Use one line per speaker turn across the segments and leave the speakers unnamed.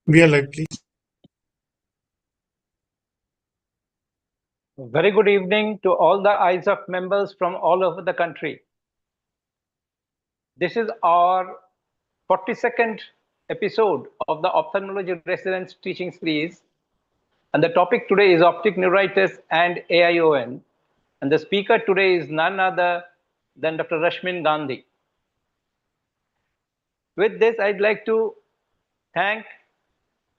We are live, please.
Very good evening to all the EIZOC members from all over the country. This is our 42nd episode of the Ophthalmology Residence Teaching Series. And the topic today is optic neuritis and AION. And the speaker today is none other than Dr. Rashmin Gandhi. With this, I'd like to thank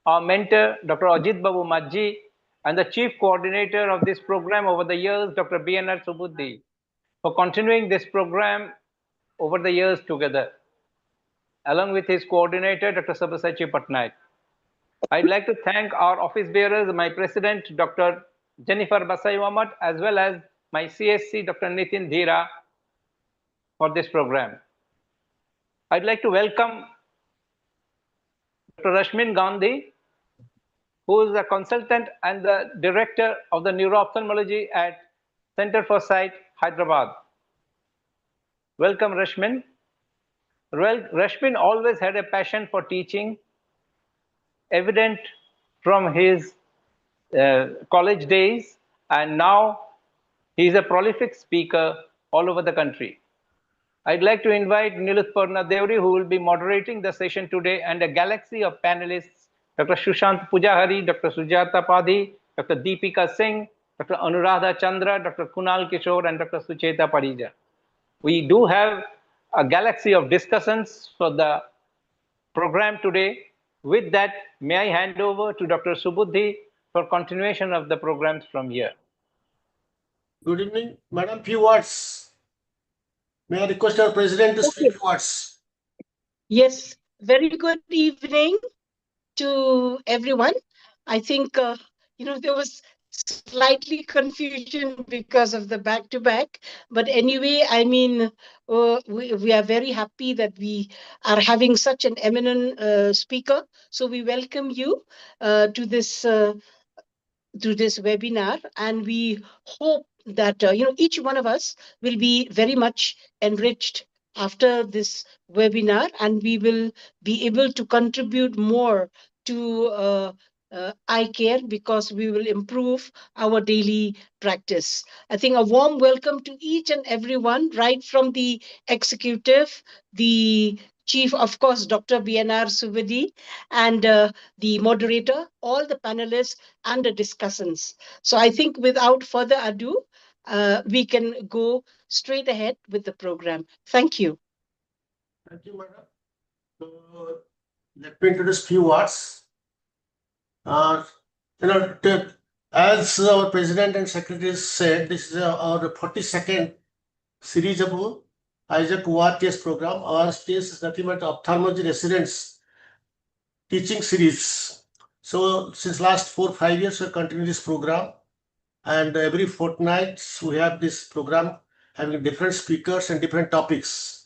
our mentor, Dr. Ajit Babu Majji, and the chief coordinator of this program over the years, Dr. BNR Subudhi, for continuing this program over the years together, along with his coordinator, Dr. Sabyasachi Patnaik. I'd like to thank our office bearers, my president, Dr. Jennifer Basai-Wamat, as well as my CSC, Dr. Nitin Dhira, for this program. I'd like to welcome Dr. Rashmin Gandhi, who is a consultant and the director of the neuro-ophthalmology at Center for Sight, Hyderabad. Welcome, Rashmin. Rashmin always had a passion for teaching, evident from his college days, and now he is a prolific speaker all over the country. I'd like to invite Nilutparna Deori, who will be moderating the session today, and a galaxy of panelists, Dr. Sushant Pujahari, Dr. Sujata Padhi, Dr. Deepika Singh, Dr. Anuradha Chandra, Dr. Kunal Kishore, and Dr. Sucheta Parija. We do have a galaxy of discussants for the program today. With that, may I hand over to Dr. Subudhi for continuation of the programs from here.
Good evening, Madam. Few words. May I request our President to speak few words?
Yes, very good evening to everyone. I think, there was slightly confusion because of the back-to-back. But anyway, I mean, we are very happy that we are having such an eminent speaker. So we welcome you to this webinar, and we hope that each one of us will be very much enriched after this webinar, and we will be able to contribute more to eye care, because we will improve our daily practice. I think a warm welcome to each and everyone, right from the executive, the chief, of course, Dr. BNR Subudhi, and the moderator, all the panelists, and the discussants. So I think without further ado, we can go straight ahead with the program. Thank you.
Thank you, Madam. So, let me introduce few words. As our President and Secretary said, this is our 42nd series of EIZOC ORTS program. ORTS is nothing but ophthalmology residence teaching series. So since last 4-5 years, we continue this program, and every fortnight we have this program having different speakers and different topics.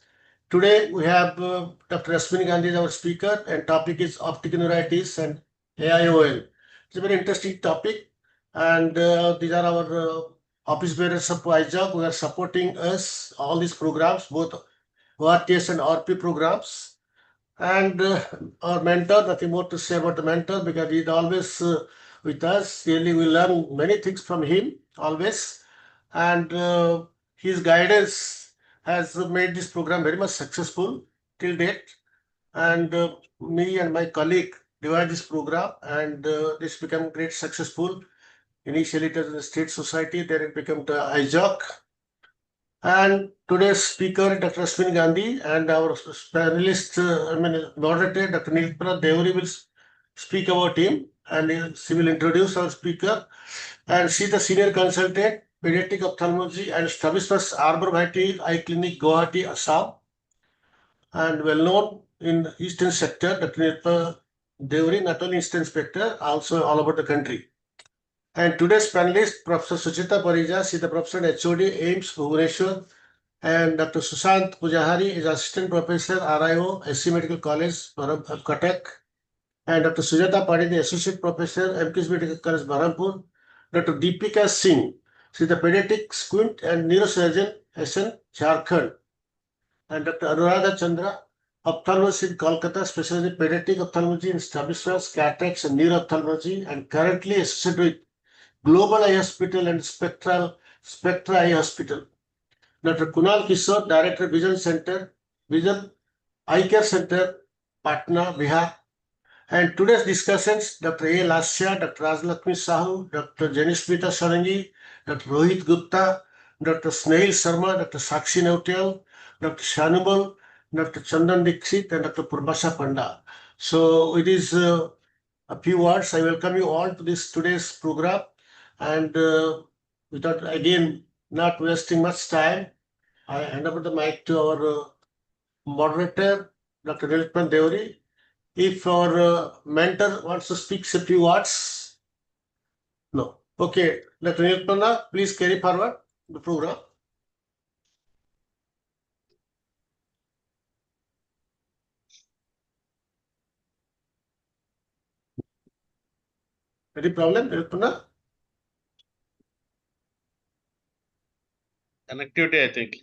Today we have Dr. Rashmin Gandhi as our speaker, and topic is optic neuritis and AIOL. It's a very interesting topic, and these are our office bearers of EIZOC who are supporting us all these programs, both ORTS and RP programs. And our mentor, nothing more to say about the mentor, because he's always with us. Really, we learn many things from him always, and his guidance has made this program very much successful till date. And me and my colleague divide this program, and this became great successful. Initially it was the state society, then it became the EIZOC. And today's speaker, Dr. Rashmin Gandhi, and our panelist, moderator, Dr. Nilutparna Deori, will speak about him, and she will introduce our speaker. And she is the senior consultant, pediatric ophthalmology and Strabismus Arbor Vitae Eye Clinic, Guwahati, Assam, and well known in Eastern sector. Dr. Nilutparna Deori, not only Eastern sector, also all over the country. And today's panelist, Professor Sucheta Parija, she is the professor at HOD, AIMS, Bhubaneswar, and Dr. Sushant Pujahari is assistant professor, RIO, SC Medical College, Cuttack, and Dr. Sujata Padhi, the associate professor, MKS Medical College, Berhampur. Dr. Deepika Singh, she is the pediatric squint and neurosurgeon, SN, Jharkhand, and Dr. Anuradha Chandra, ophthalmologist in Kolkata, specialized in pediatric ophthalmology and strabismus, cataracts, and neuro-ophthalmology, and currently associated with Global Eye Hospital and Spectra Eye Hospital. Dr. Kunal Kishore, Director, Vision Eye Care Center, Patna, Bihar. And today's discussants, Dr. A. Lasya, Dr. Rajlakshmi Sahu, Dr. Janishmita Sarangi, Dr. Rohit Gupta, Dr. Snehil Sharma, Dr. Sakshi Nautial, Dr. Shanumal, Dr. Chandan Dixit, and Dr. Purbasha Panda. So it is a few words. I welcome you all to this today's program. And without, again, not wasting much time, I hand over the mic to our moderator, Dr. Nilpan Deori. If our mentor wants to speak a few words, no. Okay, Dr. Nilpana, please carry forward the program. Any problem, Nilpana?
Connectivity, I think.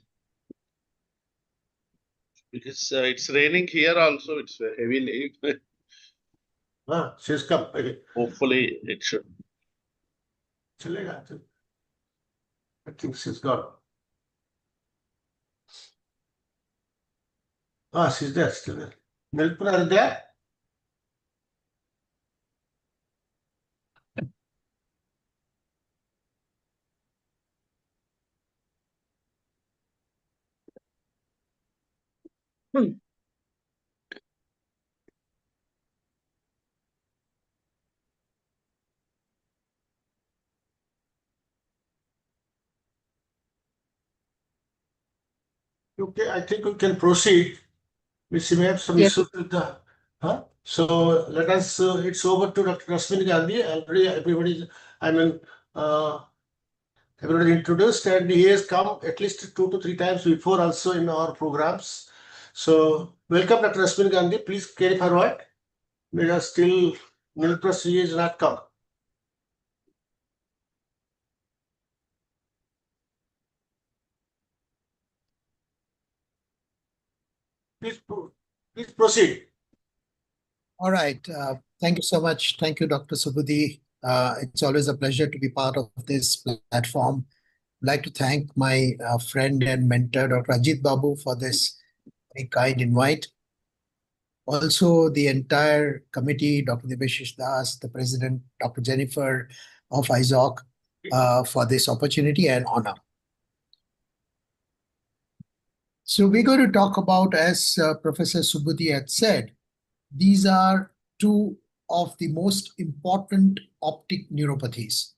Because it's raining here also, it's heavily.
She's come. Okay.
Hopefully it should.
Chalega. I think she's gone. She's there, still there. Nilpana, are you there? Okay, I think we can proceed. We may have some
Yes.
issues with the. So let us. It's over to Dr. Rashmi Gandhi. Already, everybody. Everybody introduced, and he has come at least 2 to 3 times before also in our programs. So welcome, Dr. Rashmi Gandhi. Please carry forward. We are still Nilpras is not come. Please proceed.
All right. Thank you so much. Thank you, Dr. Subudhi. It's always a pleasure to be part of this platform. I'd like to thank my friend and mentor, Dr. Ajit Babu, for this very kind invite. Also, the entire committee, Dr. Debashish Das, the president, Dr. Jennifer of EIZOC, for this opportunity and honor. So we're going to talk about, as Professor Subudhi had said, these are two of the most important optic neuropathies,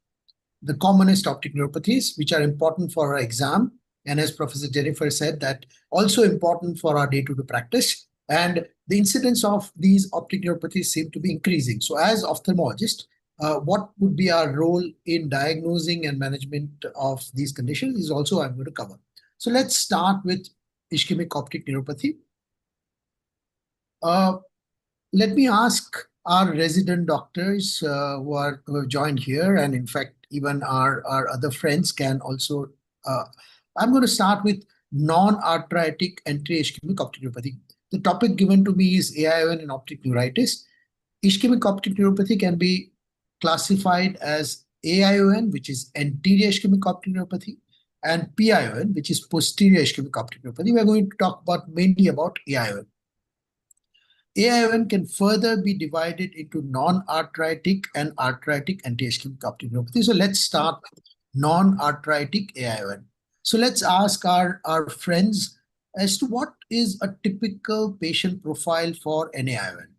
the commonest optic neuropathies, which are important for our exam. And as Professor Jennifer said, that also important for our day-to-day practice. And the incidence of these optic neuropathies seem to be increasing. So as ophthalmologist, what would be our role in diagnosing and management of these conditions is also I'm going to cover. So let's start with ischemic optic neuropathy. Let me ask our resident doctors who have joined here, and in fact, even our other friends can also. I'm going to start with non-arthritic anti-ischemic optic neuropathy. The topic given to me is AION and optic neuritis. Ischemic optic neuropathy can be classified as AION, which is anterior ischemic optic neuropathy, and PION, which is posterior ischemic optic neuropathy. We're going to talk mainly about AION. AION can further be divided into non-arthritic and arthritic anti-ischemic optic neuropathy. So let's start with non-arthritic AION. So let's ask our friends as to what is a typical patient profile for an AION.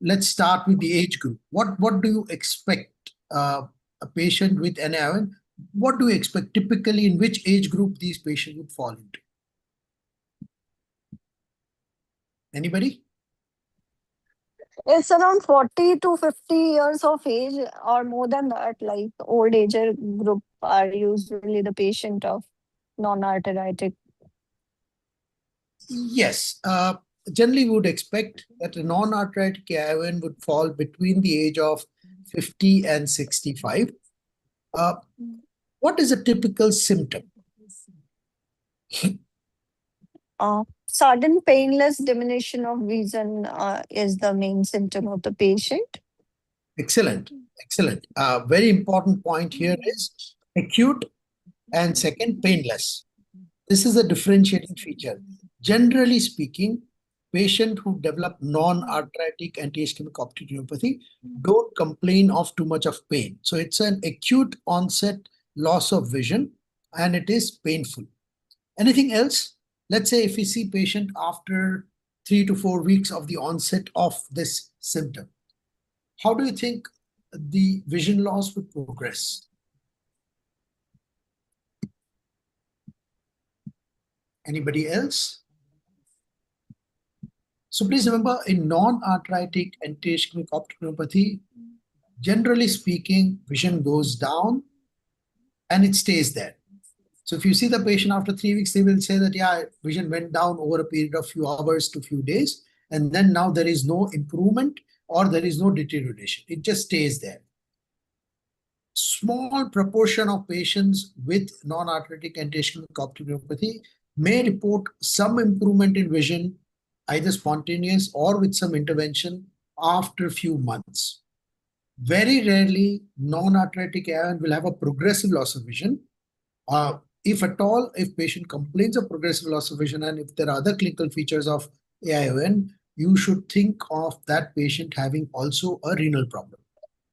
Let's start with the age group. What do you expect a patient with an AION? What do you expect typically in which age group these patients would fall into? Anybody?
It's around 40 to 50 years of age or more than that, like old age group are usually the patient of non-arthritic.
Yes. Generally, we would expect that a non-arthritic AION would fall between the age of 50 and 65. What is a typical symptom?
sudden painless diminution of vision is the main symptom of the patient.
Excellent. Excellent. Very important point here is acute and second, painless. This is a differentiating feature. Generally speaking, patients who develop non-arthritic anti-ischemic optic neuropathy don't complain of too much of pain. So it's an acute onset loss of vision and it is painful. Anything else? Let's say if we see patient after 3 to 4 weeks of the onset of this symptom, how do you think the vision loss would progress? Anybody else? So please remember, in non-arthritic anti-ischemic optic neuropathy, generally speaking, vision goes down and it stays there. So if you see the patient after 3 weeks, they will say that, yeah, vision went down over a period of few hours to few days. And then now there is no improvement or there is no deterioration. It just stays there. Small proportion of patients with non-arthritic anti-ischemic optic neuropathy may report some improvement in vision, either spontaneous or with some intervention after a few months. Very rarely, non-arthritic AION will have a progressive loss of vision. If at all, if patient complains of progressive loss of vision and if there are other clinical features of AION, you should think of that patient having also a renal problem.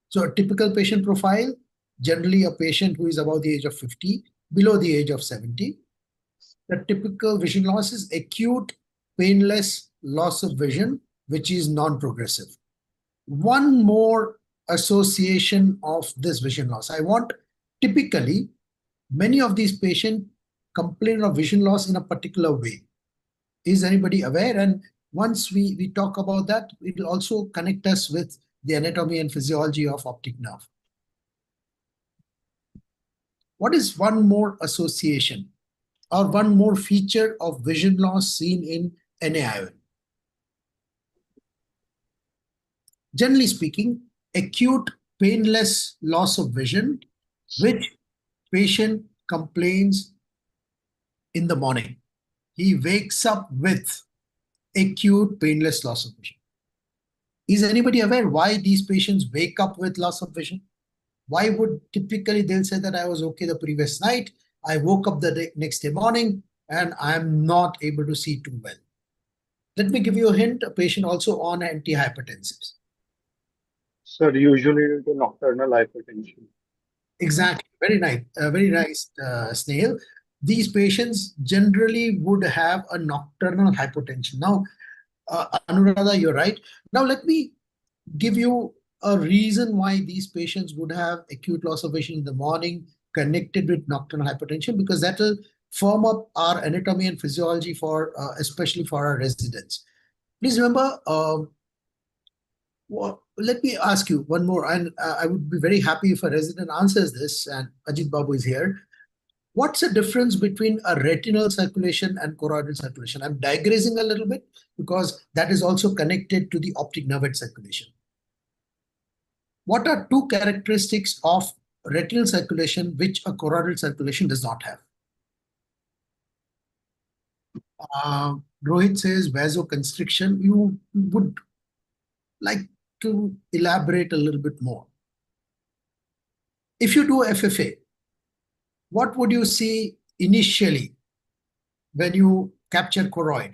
So a typical patient profile, generally a patient who is above the age of 50, below the age of 70. The typical vision loss is acute, painless loss of vision, which is non-progressive. One more association of this vision loss. Typically, many of these patients complain of vision loss in a particular way. Is anybody aware? And once we talk about that, it will also connect us with the anatomy and physiology of optic nerve. What is one more association or one more feature of vision loss seen in NAION? Generally speaking, acute painless loss of vision, which patient complains in the morning. He wakes up with acute painless loss of vision. Is anybody aware why these patients wake up with loss of vision? Why would typically they'll say that I was okay the previous night, I woke up the next day morning and I'm not able to see too well. Let me give you a hint, a patient also on antihypertensives.
Sir, usually due to nocturnal hypertension.
Exactly, very nice, Snail. These patients generally would have a nocturnal hypertension. Now, Anuradha, you're right. Now let me give you a reason why these patients would have acute loss of vision in the morning connected with nocturnal hypertension, because that will firm up our anatomy and physiology for especially for our residents. Please remember, let me ask you one more, and I would be very happy if a resident answers this, and Ajit Babu is here. What's the difference between a retinal circulation and choroidal circulation? I'm digressing a little bit because that is also connected to the optic nerve circulation. What are two characteristics of retinal circulation which a choroidal circulation does not have? Rohit says vasoconstriction. You would like to elaborate a little bit more. If you do FFA, what would you see initially when you capture choroid?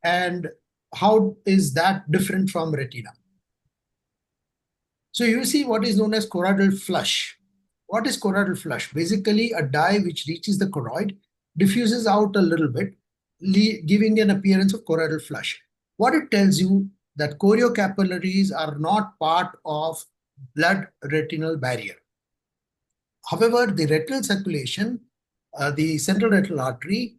And how is that different from retina? So you see what is known as choroidal flush. What is choroidal flush? Basically, a dye which reaches the choroid, diffuses out a little bit, giving an appearance of choroidal flush. What it tells you that choriocapillaries are not part of blood retinal barrier. However, the retinal circulation, the central retinal artery,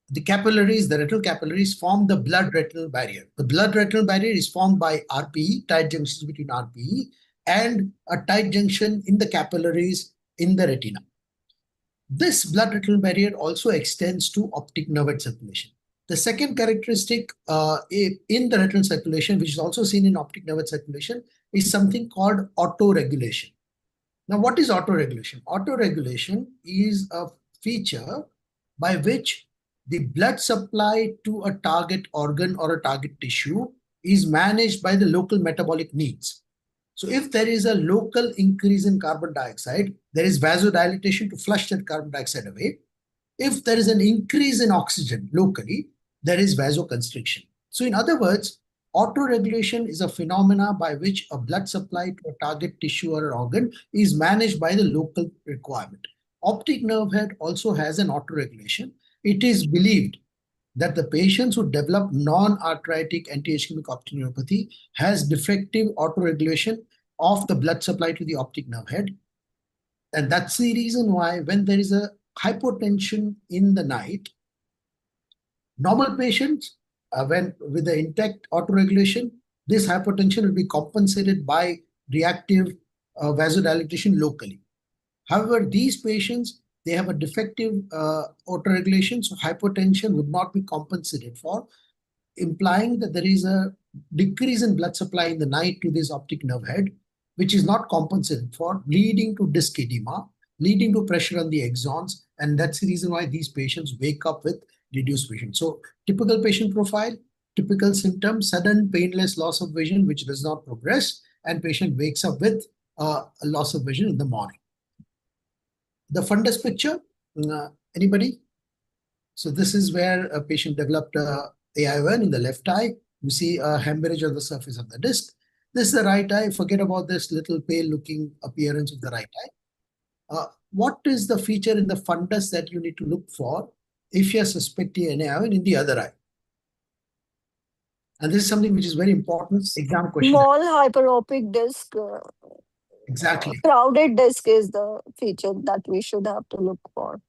the capillaries, the retinal capillaries form the blood retinal barrier. The blood retinal barrier is formed by RPE, tight junctions between RPE, and a tight junction in the capillaries in the retina. This blood retinal barrier also extends to optic nerve circulation. The second characteristic in the retinal circulation, which is also seen in optic nerve circulation, is something called autoregulation. Now, what is autoregulation? Autoregulation is a feature by which the blood supply to a target organ or a target tissue is managed by the local metabolic needs. So if there is a local increase in carbon dioxide, there is vasodilatation to flush that carbon dioxide away. If there is an increase in oxygen locally, there is vasoconstriction. So in other words, autoregulation is a phenomena by which a blood supply to a target tissue or organ is managed by the local requirement. Optic nerve head also has an autoregulation. It is believed that the patients who develop non-arthritic anti-ischemic optic neuropathy has defective autoregulation of the blood supply to the optic nerve head. And that's the reason why when there is a hypotension in the night, normal patients, when with the intact autoregulation, this hypotension will be compensated by reactive vasodilatation locally. However, these patients, they have a defective autoregulation, so hypotension would not be compensated for, implying that there is a decrease in blood supply in the night to this optic nerve head, which is not compensated for, leading to disc edema, leading to pressure on the axons, and that's the reason why these patients wake up with reduced vision. So typical patient profile, typical symptoms, sudden painless loss of vision, which does not progress, and patient wakes up with a loss of vision in the morning. The fundus picture, anybody? So this is where a patient developed AION in the left eye. You see a hemorrhage on the surface of the disc. This is the right eye. Forget about this little pale looking appearance of the right eye. What is the feature in the fundus that you need to look for if you're suspecting an AION in the other eye? And this is something which is very important exam question.
Small hyperopic disc.
Exactly.
Crowded disc is the feature that we should have to look for.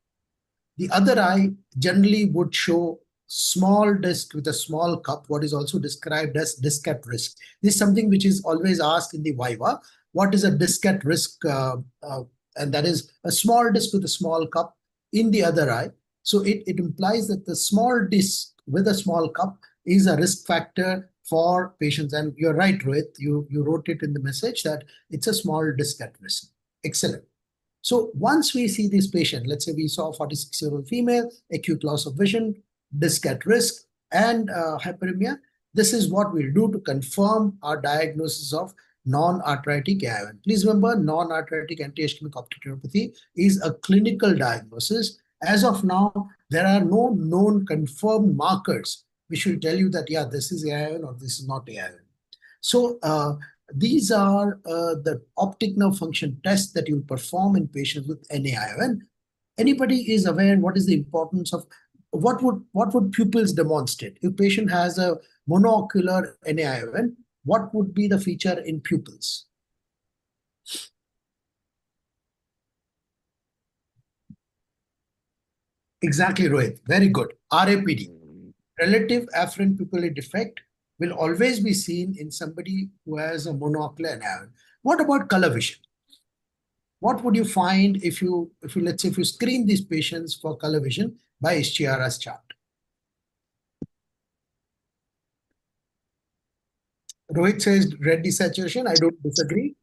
The other eye generally would show small disc with a small cup, what is also described as disc at risk. This is something which is always asked in the Viva. What is a disc at risk? And that is a small disc with a small cup in the other eye. So it implies that the small disc with a small cup is a risk factor for patients. And you're right, Rohit, you wrote it in the message that it's a small disc at risk. Excellent. So once we see this patient, let's say we saw a 46-year-old female, acute loss of vision, disc at risk, and hyperemia, this is what we'll do to confirm our diagnosis of non-arthritic AION. Please remember, non-arthritic anti-ischemic optic neuropathy is a clinical diagnosis. As of now, there are no known confirmed markers which will tell you that, yeah, this is AION or this is not AION. So these are the optic nerve function tests that you'll perform in patients with NAION. Anybody is aware what is the importance of what would pupils demonstrate? If patient has a monoocular NAION, what would be the feature in pupils? Exactly, Rohit. Very good. RAPD, relative afferent pupillary defect, will always be seen in somebody who has a monoocular NAION. What about color vision? What would you find if you let's say if you screen these patients for color vision by Ishihara's chart? Rohit says red desaturation. I don't disagree,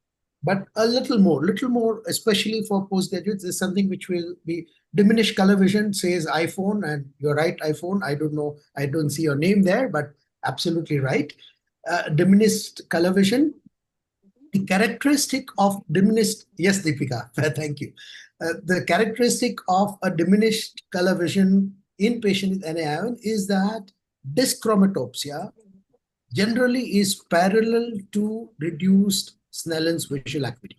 but a little more, especially for postgraduates, is something which will be diminished color vision, says iPhone, and you're right, iPhone. I don't know, I don't see your name there, but absolutely right. Diminished color vision. The characteristic of diminished, yes, Deepika, thank you. The characteristic of a diminished color vision in patient with NAION is that dyschromatopsia generally is parallel to reduced Snellen's visual acuity.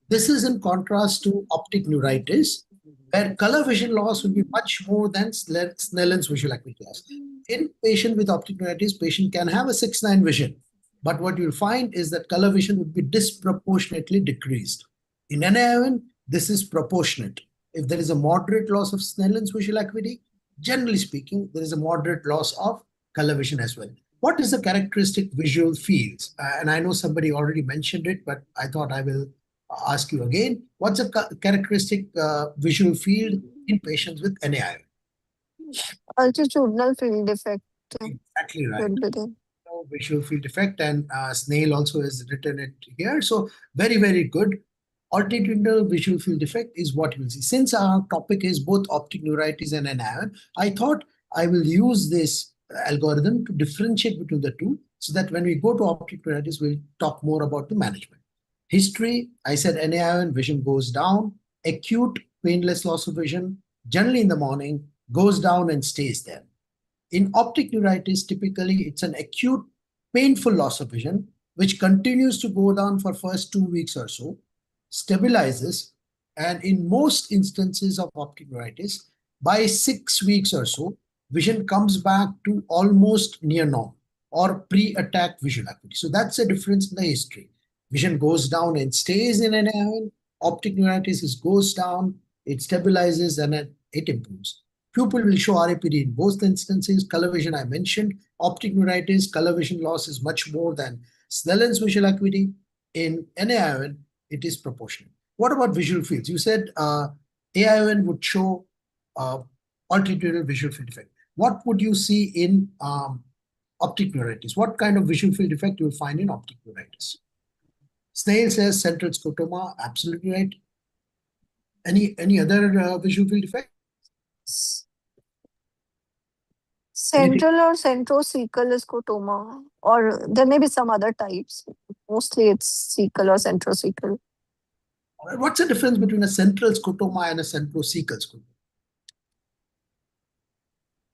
This is in contrast to optic neuritis, where color vision loss will be much more than Snellen's visual acuity loss. In patient with optic neuritis, patient can have a 6/9 vision, but what you'll find is that color vision would be disproportionately decreased. In NAION, this is proportionate. If there is a moderate loss of Snellen's visual acuity, generally speaking, there is a moderate loss of color vision as well. What is the characteristic visual fields? And I know somebody already mentioned it, but I thought I will ask you again. What's a characteristic visual field in patients with NAION?
Altitudinal field defect.
Exactly right. Visual field defect, and Snail also has written it here. So very, very good. Altitudinal visual field defect is what you will see. Since our topic is both optic neuritis and NAION, I thought I will use this algorithm to differentiate between the two so that when we go to optic neuritis, we'll talk more about the management. History, I said NAION vision goes down, acute painless loss of vision, generally in the morning, goes down and stays there. In optic neuritis, typically it's an acute painful loss of vision, which continues to go down for first 2 weeks or so, stabilizes, and in most instances of optic neuritis, by 6 weeks or so, vision comes back to almost near normal or pre-attack visual acuity. So that's the difference in the history. Vision goes down and stays in NAION. Optic neuritis goes down, it stabilizes, and it improves. Pupil will show RAPD in both instances. Color vision I mentioned. Optic neuritis, color vision loss is much more than Snellen's visual acuity. In NAION, it is proportional. What about visual fields? You said AION would show altitude visual field effect. What would you see in optic neuritis? What kind of visual field effect you will find in optic neuritis? Snail says central scotoma, absolutely right. Any other visual field effect?
Central or centrocecal scotoma, or there may be some other types. Mostly it's cecal or centrocecal.
What's the difference between a central scotoma and a centrocecal scotoma?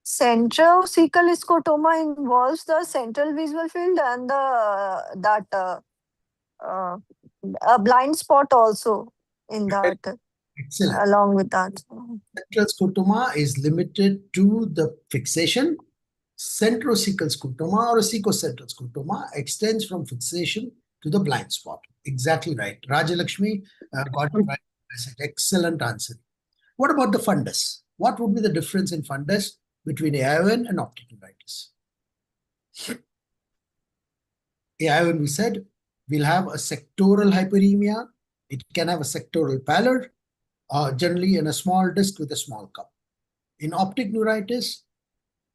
Centrocecal scotoma involves the central visual field and a blind spot also in that.
Excellent.
Along with that.
Central scotoma is limited to the fixation. Centrocecal scotoma or a secocentral scotoma extends from fixation to the blind spot. Exactly right. Rajalakshmi got it right. Excellent answer. What about the fundus? What would be the difference in fundus between AION and optic neuritis? AION, we said, will have a sectoral hyperemia. It can have a sectoral pallor, generally in a small disc with a small cup. In optic neuritis,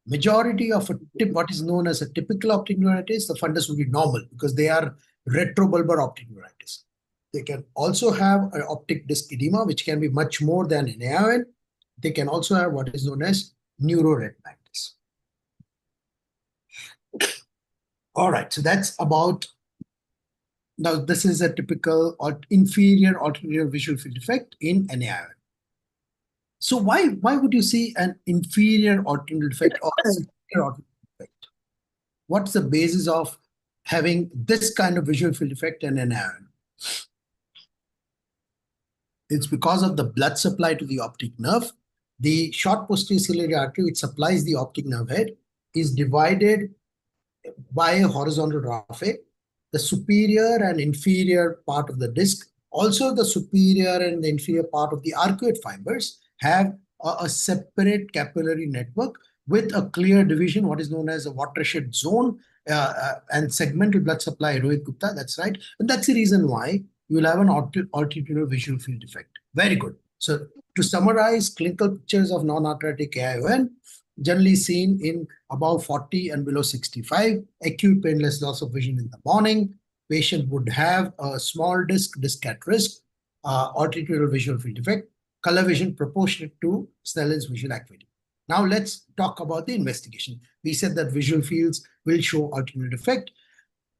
majority of what is known as a typical optic neuritis, the fundus will be normal because they are retrobulbar optic neuritis. They can also have an optic disc edema, which can be much more than in AION. They can also have what is known as neuroretinitis. All right, so that's about. Now, this is a typical or inferior alternative visual field effect in NAION. So why would you see an inferior alternative effect or a superior alternative effect? What's the basis of having this kind of visual field effect in NAION? It's because of the blood supply to the optic nerve. The short posterior ciliary artery, which supplies the optic nerve head, is divided by a horizontal raphe. The superior and inferior part of the disc, also the superior and the inferior part of the arcuate fibers, have a separate capillary network with a clear division, what is known as a watershed zone and segmental blood supply. Rohit Gupta, that's right. And that's the reason why you will have an altitudinal visual field effect. Very good. So to summarize, clinical pictures of non-arthritic AION, generally seen in above 40 and below 65, acute painless loss of vision in the morning. Patient would have a small disc at risk, altitudinal visual field effect, color vision proportionate to Snellen's visual acuity. Now let's talk about the investigation. We said that visual fields will show altitudinal effect.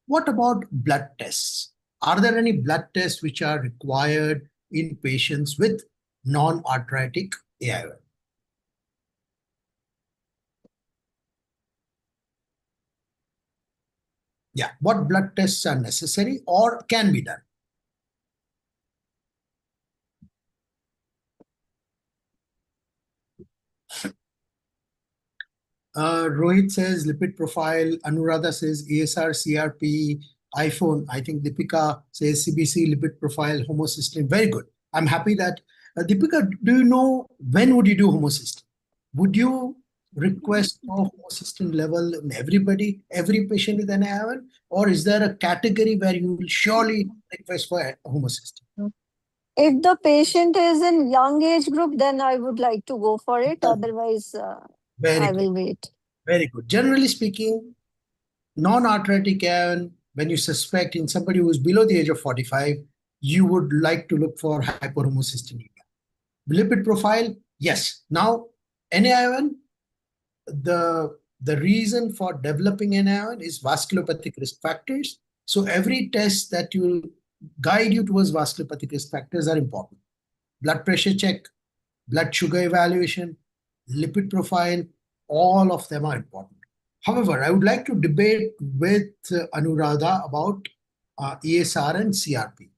What about blood tests? Are there any blood tests which are required in patients with non-arthritic AION? Yeah, what blood tests are necessary or can be done? Rohit says lipid profile. Anuradha says ESR, CRP, iPhone. I think Deepika says CBC, lipid profile, homocysteine. Very good. I'm happy that Deepika, do you know when would you do homocysteine? Would you request for homocysteine level in every patient with an AION, or is there a category where you will surely request for homocysteine?
If the patient is in young age group, then I would like to go for it. Otherwise, I will wait.
Very good. Generally speaking, non-arthritic AION, when you suspect in somebody who is below the age of 45, you would like to look for hyperhomocysteinemia. Lipid profile, yes. Now, NAION, the reason for developing NION is vasculopathic risk factors. So every test that will guide you towards vasculopathic risk factors are important. Blood pressure check, blood sugar evaluation, lipid profile, all of them are important. However, I would like to debate with Anuradha about ESR and CRP.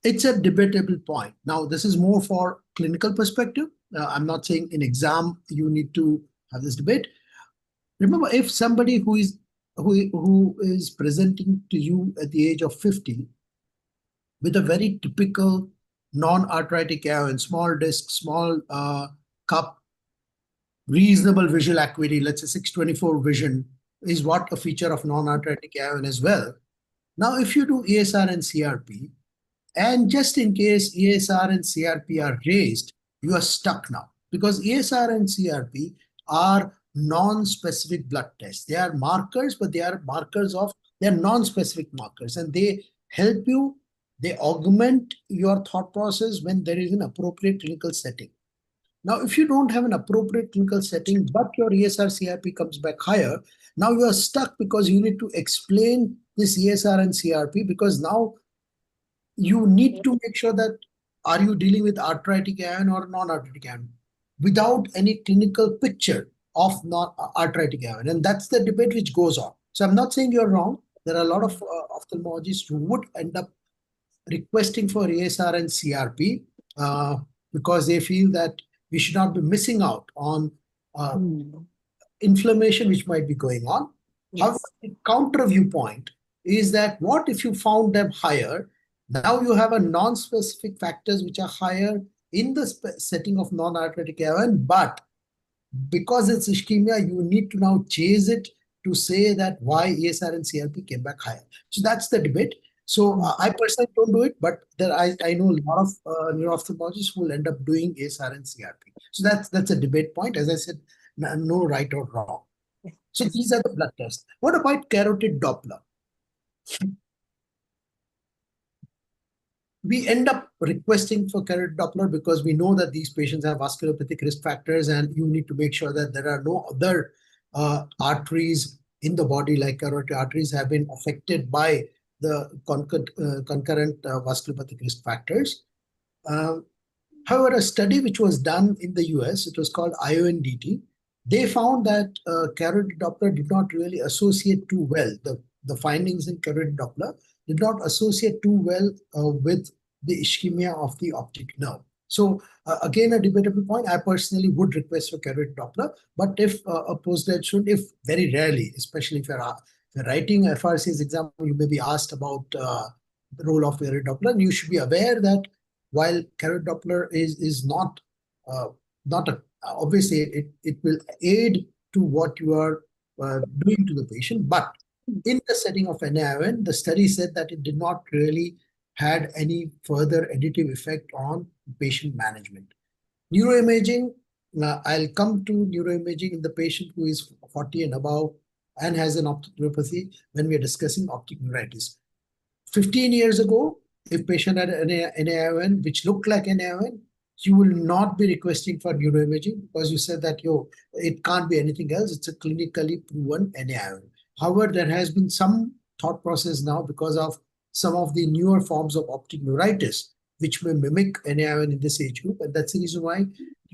It's a debatable point. Now, this is more for clinical perspective. I'm not saying in exam you need to have this debate. Remember, if somebody who is presenting to you at the age of 50 with a very typical non-arthritic AION, small disc, small cup, reasonable visual acuity, let's say 624 vision is what a feature of non-arthritic AION as well. Now, if you do ESR and CRP, and just in case ESR and CRP are raised, you are stuck now, because ESR and CRP are non-specific blood tests. They are markers, but they are non-specific markers, and they help you, they augment your thought process when there is an appropriate clinical setting. Now, if you don't have an appropriate clinical setting, but your ESR CRP comes back higher, now you are stuck because you need to explain this ESR and CRP, because now you need to make sure that are you dealing with arthritic AION or non-arthritic AION without any clinical picture of non-arthritic AION. And that's the debate which goes on. So I'm not saying you're wrong. There are a lot of ophthalmologists who would end up requesting for ESR and CRP because they feel that we should not be missing out on inflammation which might be going on.
Yes.
However, the counter viewpoint is that what if you found them higher? Now you have a non-specific factors which are higher in the setting of non-arthritic AION, but because it's ischemia, you need to now chase it to say that why ESR and CRP came back higher. So that's the debate. So I personally don't do it, but I know a lot of neuro-ophthalmologists who will end up doing ESR and CRP. So that's a debate point. As I said, no right or wrong. So these are the blood tests. What about carotid Doppler? We end up requesting for carotid Doppler because we know that these patients have vasculopathic risk factors, and you need to make sure that there are no other arteries in the body, like carotid arteries, have been affected by the concurrent vasculopathic risk factors. However, a study which was done in the US, it was called IONDT, they found that carotid Doppler did not really associate too well. The findings in carotid Doppler did not associate too well with the ischemia of the optic nerve. So again, a debatable point. I personally would request for carotid Doppler, but if a postgrad student, if very rarely, especially if you're writing FRC's exam, you may be asked about the role of carotid Doppler, and you should be aware that while carotid Doppler is not obviously it will aid to what you are doing to the patient, but in the setting of NION, the study said that it did not really had any further additive effect on patient management. Neuroimaging, I'll come to neuroimaging in the patient who is 40 and above and has an optic neuropathy when we are discussing optic neuritis. 15 years ago, if patient had an NION which looked like NION, you will not be requesting for neuroimaging because you said that it can't be anything else. It's a clinically proven NION. However, there has been some thought process now because of some of the newer forms of optic neuritis, which may mimic NION in this age group, and that's the reason why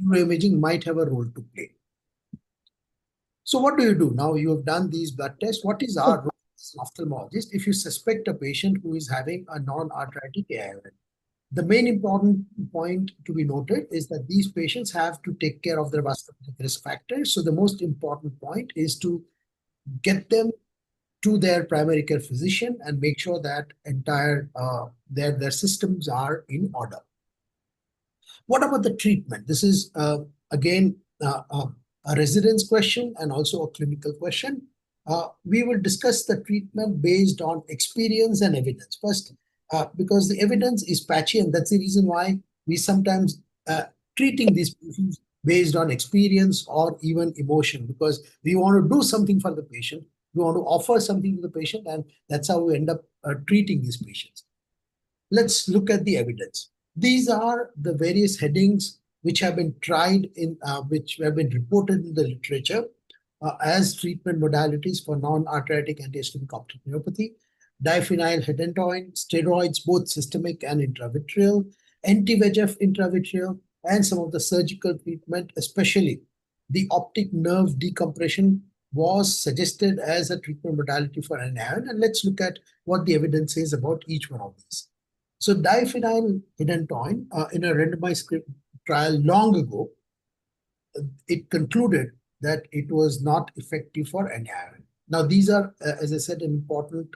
neuroimaging might have a role to play. So what do you do? Now you have done these blood tests. What is our role as an ophthalmologist if you suspect a patient who is having a non-arthritic AION? The main important point to be noted is that these patients have to take care of their vascular risk factors. So the most important point is to get them to their primary care physician and make sure that entire their systems are in order. What about the treatment? This is again a residence question and also a clinical question. We will discuss the treatment based on experience and evidence first, because the evidence is patchy, and that's the reason why we sometimes treating these patients based on experience or even emotion, because we want to do something for the patient. We want to offer something to the patient, and that's how we end up treating these patients. Let's look at the evidence. These are the various headings which have been tried which have been reported in the literature as treatment modalities for non-arthritic antihistaminic optic neuropathy: diphenylhedantoin, steroids, both systemic and intravitreal, anti-VEGF intravitreal, and some of the surgical treatment, especially the optic nerve decompression, was suggested as a treatment modality for NIN. And let's look at what the evidence says about each one of these. So diphenylhedantoin, in a randomized trial long ago, it concluded that it was not effective for NIN. Now, these are, as I said, important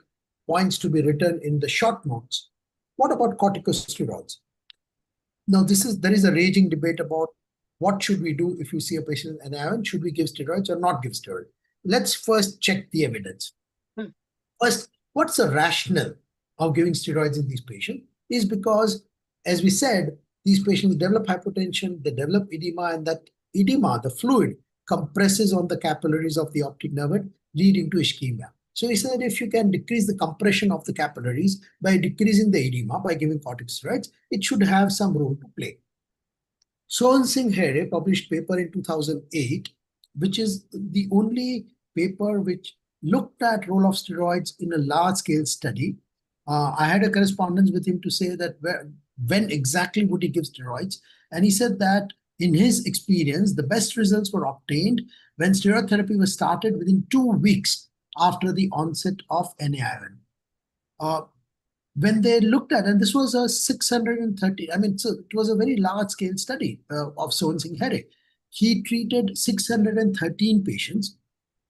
points to be written in the short notes. What about corticosteroids? Now, there is a raging debate about what should we do if you see a patient with NIN. Should we give steroids or not give steroids? Let's first check the evidence. First, what's the rationale of giving steroids in these patients? Is because, as we said, these patients develop hypotension, they develop edema, and that edema, the fluid, compresses on the capillaries of the optic nerve, leading to ischemia. So we said if you can decrease the compression of the capillaries by decreasing the edema by giving corticosteroids, it should have some role to play. Sohan Singh Here published paper in 2008, which is the only paper which looked at role of steroids in a large-scale study. I had a correspondence with him to say that when exactly would he give steroids, and he said that in his experience, the best results were obtained when steroid therapy was started within 2 weeks after the onset of NIN. When they looked at, and this was a 630, so it was a very large-scale study of Sohan Singh Here. He treated 613 patients,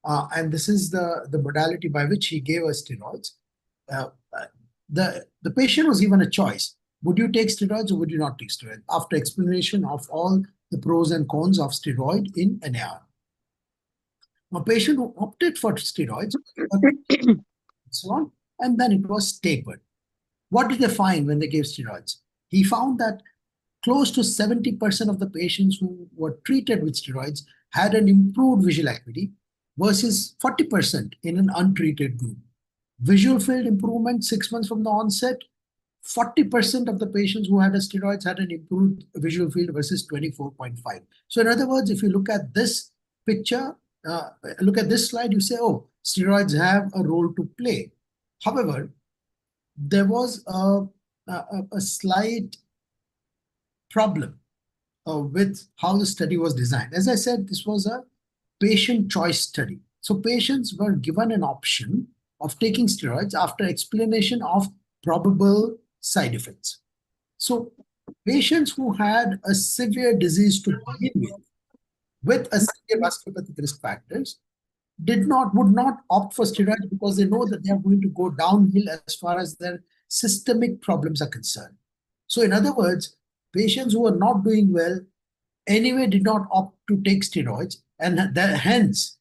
and this is the modality by which he gave us steroids. The patient was given a choice. Would you take steroids or would you not take steroids? After explanation of all the pros and cons of steroid in NIN. A patient who opted for steroids, so on, and then it was tapered. What did they find when they gave steroids? He found that close to 70% of the patients who were treated with steroids had an improved visual acuity versus 40% in an untreated group. Visual field improvement 6 months from the onset, 40% of the patients who had a steroids had an improved visual field versus 24.5. So in other words, if you look at this picture, look at this slide, you say, oh, steroids have a role to play. However, there was a slight problem with how the study was designed. As I said, this was a patient choice study. So patients were given an option of taking steroids after explanation of probable side effects. So patients who had a severe disease to begin with a severe vasculopathic risk factors, would not opt for steroids because they know that they are going to go downhill as far as their systemic problems are concerned. So in other words, patients who are not doing well anyway did not opt to take steroids, and hence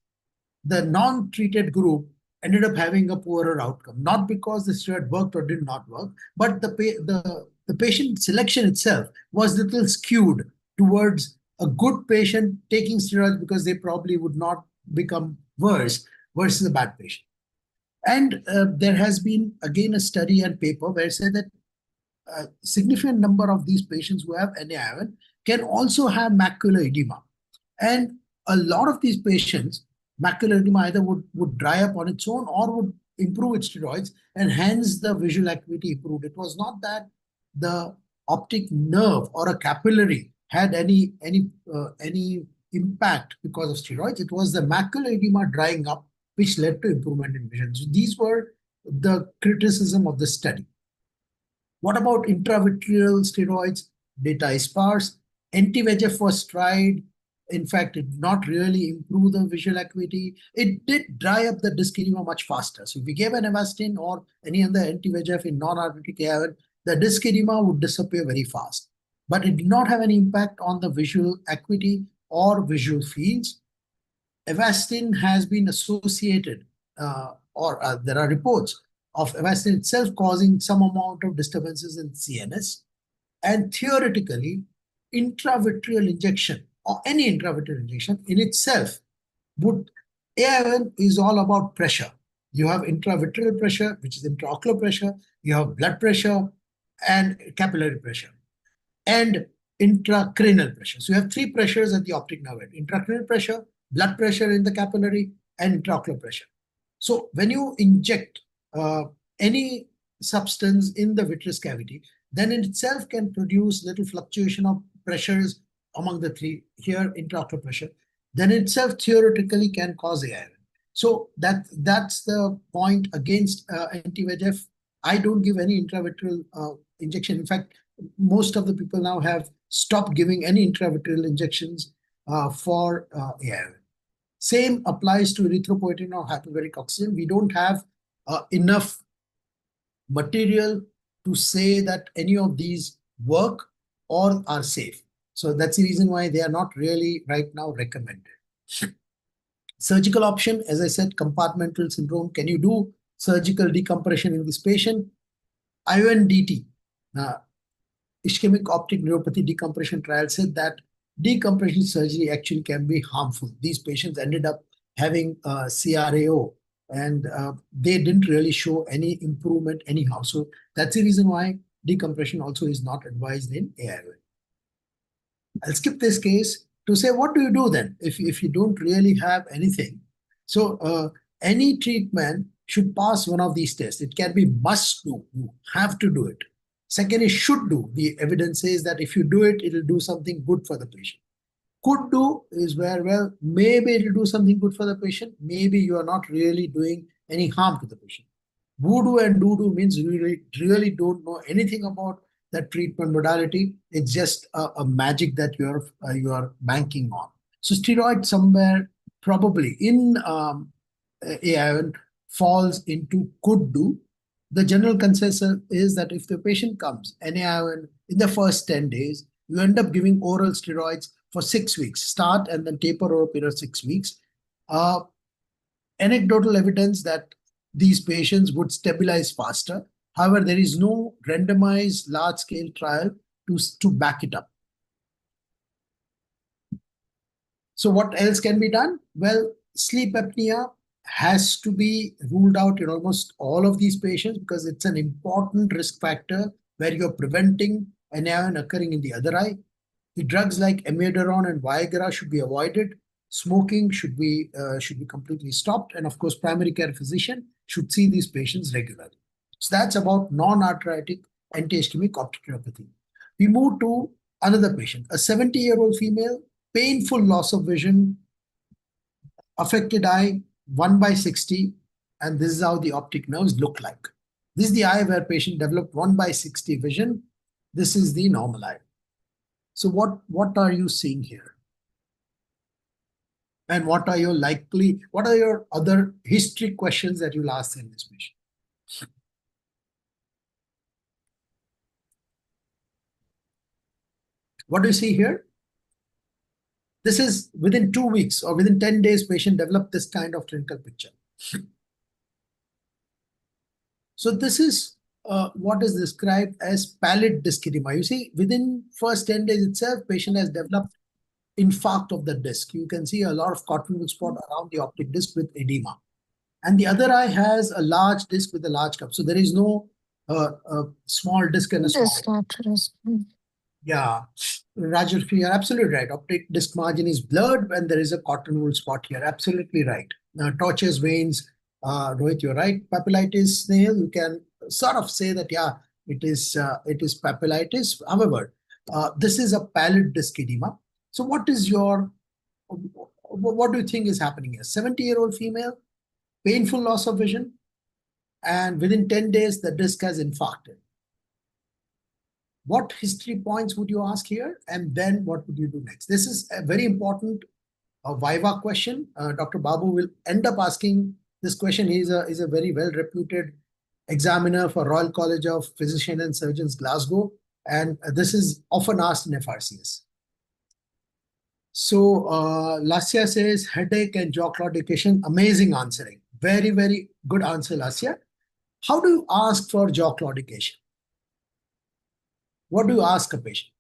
the non-treated group ended up having a poorer outcome, not because the steroid worked or did not work, but the patient selection itself was a little skewed towards a good patient taking steroids because they probably would not become worse versus a bad patient. And there has been, again, a study and paper where it said that a significant number of these patients who have NIN can also have macular edema. And a lot of these patients, macular edema either would dry up on its own or would improve with steroids, and hence the visual acuity improved. It was not that the optic nerve or a capillary had any impact because of steroids. It was the macular edema drying up which led to improvement in vision. So these were the criticism of the study. What about intravitreal steroids? Data is sparse. Anti-VEGF was tried. In fact, it did not really improve the visual acuity. It did dry up the disc edema much faster. So if we gave an Avastin or any other anti-VEGF in non-arthritic AIN, the disc edema would disappear very fast. But it did not have any impact on the visual acuity or visual fields. Avastin has been associated, there are reports of Avastin itself causing some amount of disturbances in CNS. And theoretically, intravitreal injection or any intravitreal injection in itself AIN is all about pressure. You have intravitreal pressure, which is intraocular pressure, you have blood pressure and capillary pressure. And intracranial pressure. So you have three pressures at the optic nerve end: intracranial pressure, blood pressure in the capillary, and intraocular pressure. So when you inject any substance in the vitreous cavity, then it itself can produce little fluctuation of pressures among the three. Here, intraocular pressure, then itself theoretically can cause AION. So that's the point against anti-VEGF. I don't give any intravitreal injection. In fact, most of the people now have stopped giving any intravitreal injections for AION. Same applies to erythropoietin or hyperbaric oxygen. We don't have enough material to say that any of these work or are safe. So that's the reason why they are not really right now recommended. Surgical option, as I said, compartmental syndrome. Can you do surgical decompression in this patient? IONDT, ischemic optic neuropathy decompression trial, said that decompression surgery actually can be harmful. These patients ended up having CRAO, and they didn't really show any improvement anyhow. So that's the reason why decompression also is not advised in AION. I'll skip this case to say, what do you do then if you don't really have anything? So any treatment should pass one of these tests. It can be must do. You have to do it. Second is should do. The evidence says that if you do it, it'll do something good for the patient. Could do is where, well, maybe it'll do something good for the patient. Maybe you are not really doing any harm to the patient. Voodoo and do means you really don't know anything about that treatment modality. It's just a magic that you are banking on. So steroid somewhere probably in AION falls into could do. The general consensus is that if the patient comes NAION in the first 10 days, you end up giving oral steroids for 6 weeks, start and then taper over a period of 6 weeks. Anecdotal evidence that these patients would stabilize faster. However, there is no randomized large-scale trial to back it up. So what else can be done? Well, sleep apnea has to be ruled out in almost all of these patients because it's an important risk factor where you're preventing NAION occurring in the other eye. The drugs like amiodarone and Viagra should be avoided. Smoking should be completely stopped. And of course, primary care physician should see these patients regularly. So that's about non-arthritic anti-ischemic optic neuropathy. We move to another patient, a 70-year-old female, painful loss of vision, affected eye, 1/60, and this is how the optic nerves look like. This is the eye where patient developed 1/60 vision. This is the normal eye. So what are you seeing here? And what are your other history questions that you'll ask in this patient? What do you see here? This is within 2 weeks or within 10 days, patient developed this kind of clinical picture. So this is what is described as pallid disc edema. You see, within first 10 days itself, patient has developed infarct of the disc. You can see a lot of cottonwool spot around the optic disc with edema. And the other eye has a large disc with a large cup. So there is no small disc and a small. Yeah, Rajeshri, you're absolutely right. Optic disc margin is blurred and there is a cottonwool spot here. Absolutely right. Tortuous veins, Rohit, you're right. Papillitis snail, you can sort of say that, yeah, it is papillitis. However, this is a pallid disc edema. So what do you think is happening here? 70-year-old female, painful loss of vision, and within 10 days, the disc has infarcted. What history points would you ask here? And then what would you do next? This is a very important Viva question. Dr. Babu will end up asking this question. He is a very well-reputed examiner for Royal College of Physicians and Surgeons, Glasgow. And this is often asked in FRCS. So Lasya says headache and jaw claudication. Amazing answering. Very, very good answer, Lasya. How do you ask for jaw claudication? What do you ask a patient?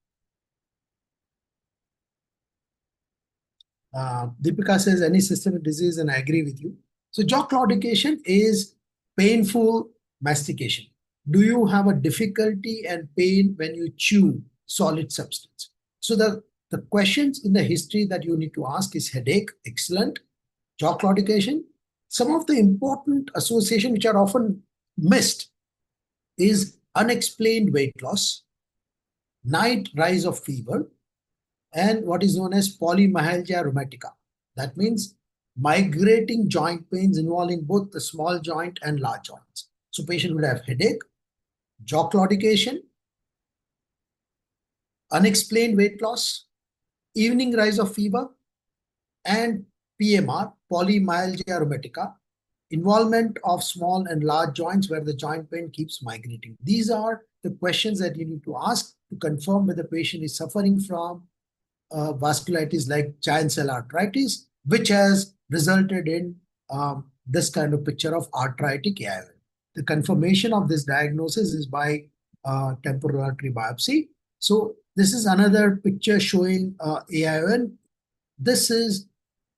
Deepika says any systemic disease, and I agree with you. So jaw claudication is painful mastication. Do you have a difficulty and pain when you chew solid substance? So the questions in the history that you need to ask is headache, excellent. Jaw claudication. Some of the important associations which are often missed is unexplained weight loss, night rise of fever, and what is known as polymyalgia rheumatica. That means migrating joint pains involving both the small joint and large joints. So patient would have headache, jaw claudication, unexplained weight loss, evening rise of fever, and PMR, polymyalgia rheumatica, involvement of small and large joints where the joint pain keeps migrating. These are the questions that you need to ask to confirm whether the patient is suffering from vasculitis like giant cell arteritis, which has resulted in this kind of picture of arthritic AION. The confirmation of this diagnosis is by temporal artery biopsy. So this is another picture showing AION. This is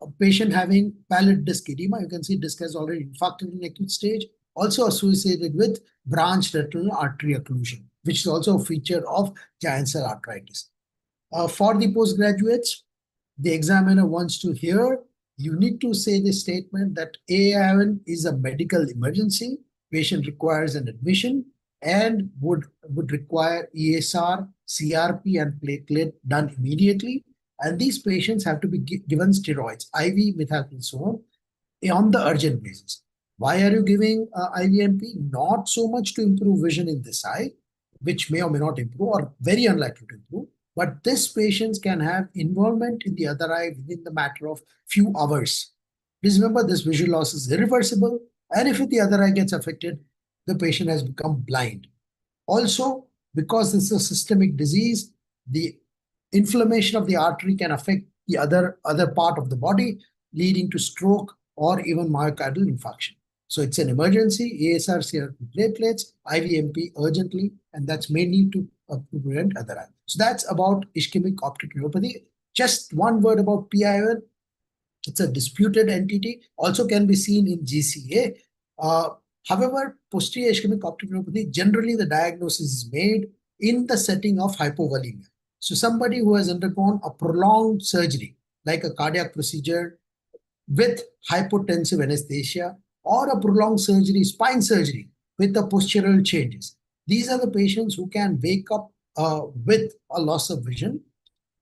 a patient having pallid disc edema. You can see disc has already infarcted in acute stage, also associated with branched retinal artery occlusion, which is also a feature of giant cell arteritis. For the postgraduates, the examiner wants to hear, you need to say the statement that AION is a medical emergency, patient requires an admission, and would require ESR, CRP, and platelet done immediately. And these patients have to be given steroids, IV methylprednisolone, on the urgent basis. Why are you giving IVMP? Not so much to improve vision in this eye, which may or may not improve or very unlikely to improve, but this patients can have involvement in the other eye within the matter of few hours. Please remember this visual loss is irreversible, and if the other eye gets affected, the patient has become blind. Also, because this is a systemic disease, the inflammation of the artery can affect the other part of the body, leading to stroke or even myocardial infarction. So it's an emergency, ASR, CRP, platelets, IVMP urgently, and that's mainly to prevent other eye. So that's about ischemic optic neuropathy. Just one word about PION. It's a disputed entity, also can be seen in GCA. However, posterior ischemic optic neuropathy, generally the diagnosis is made in the setting of hypovolemia. So somebody who has undergone a prolonged surgery, like a cardiac procedure with hypotensive anesthesia, or a prolonged surgery, spine surgery, with the postural changes. These are the patients who can wake up with a loss of vision.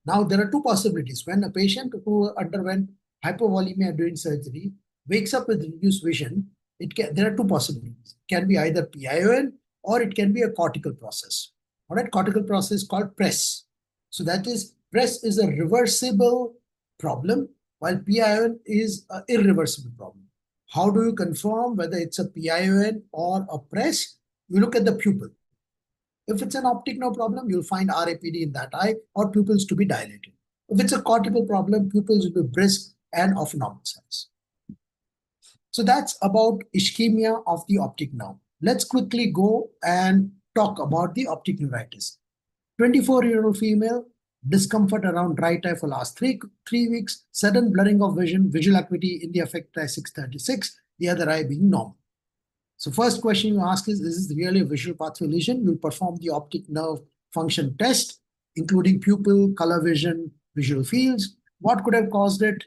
Now, there are two possibilities. When a patient who underwent hypovolemia during surgery wakes up with reduced vision, there are two possibilities. It can be either PION or it can be a cortical process. All right, cortical process called PRESS. So that is, PRESS is a reversible problem, while PION is an irreversible problem. How do you confirm whether it's a PION or a PRESS? You look at the pupil. If it's an optic nerve problem, you'll find RAPD in that eye or pupils to be dilated. If it's a cortical problem, pupils will be brisk and of normal size. So that's about ischemia of the optic nerve. Let's quickly go and talk about the optic neuritis. 24-year-old female, discomfort around right eye for last three weeks, sudden blurring of vision, visual acuity in the affected eye 636, the other eye being normal. So first question you ask is this really a visual pathway lesion? We'll perform the optic nerve function test, including pupil, color vision, visual fields. What could have caused it?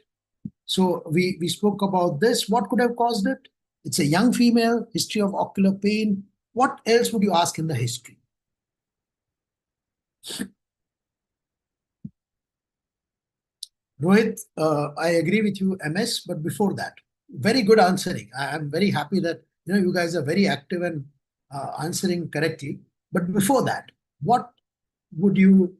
So we spoke about this. What could have caused it? It's a young female, history of ocular pain. What else would you ask in the history? Rohit, I agree with you, MS, but before that, very good answering. I am very happy that you guys are very active and answering correctly. But before that, what would you,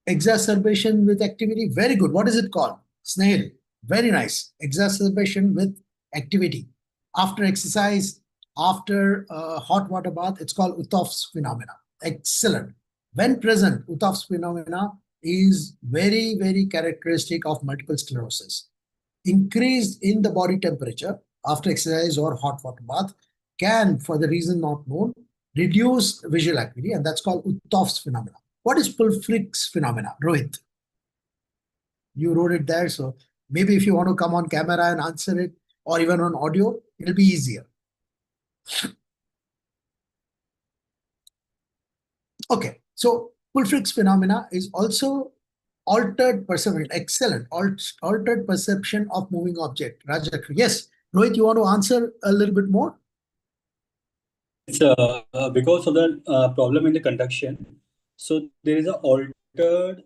exacerbation with activity? Very good. What is it called? Snail. Very nice. Exacerbation with activity. After exercise, after hot water bath, it's called Uthoff's phenomena. Excellent. When present, Uthoff's phenomena is very, very characteristic of multiple sclerosis. Increase in the body temperature after exercise or hot water bath can, for the reason not known, reduce visual acuity, and that's called Uthoff's phenomena. What is Pulfric's phenomena? Rohit, you wrote it there, so maybe if you want to come on camera and answer it, or even on audio, it'll be easier. Okay, so Pulfric's phenomena is also Altered perception, excellent. Altered perception of moving object. Rajat, yes. Rohit, you want to answer a little bit more?
It's because of the problem in the conduction. So there is a altered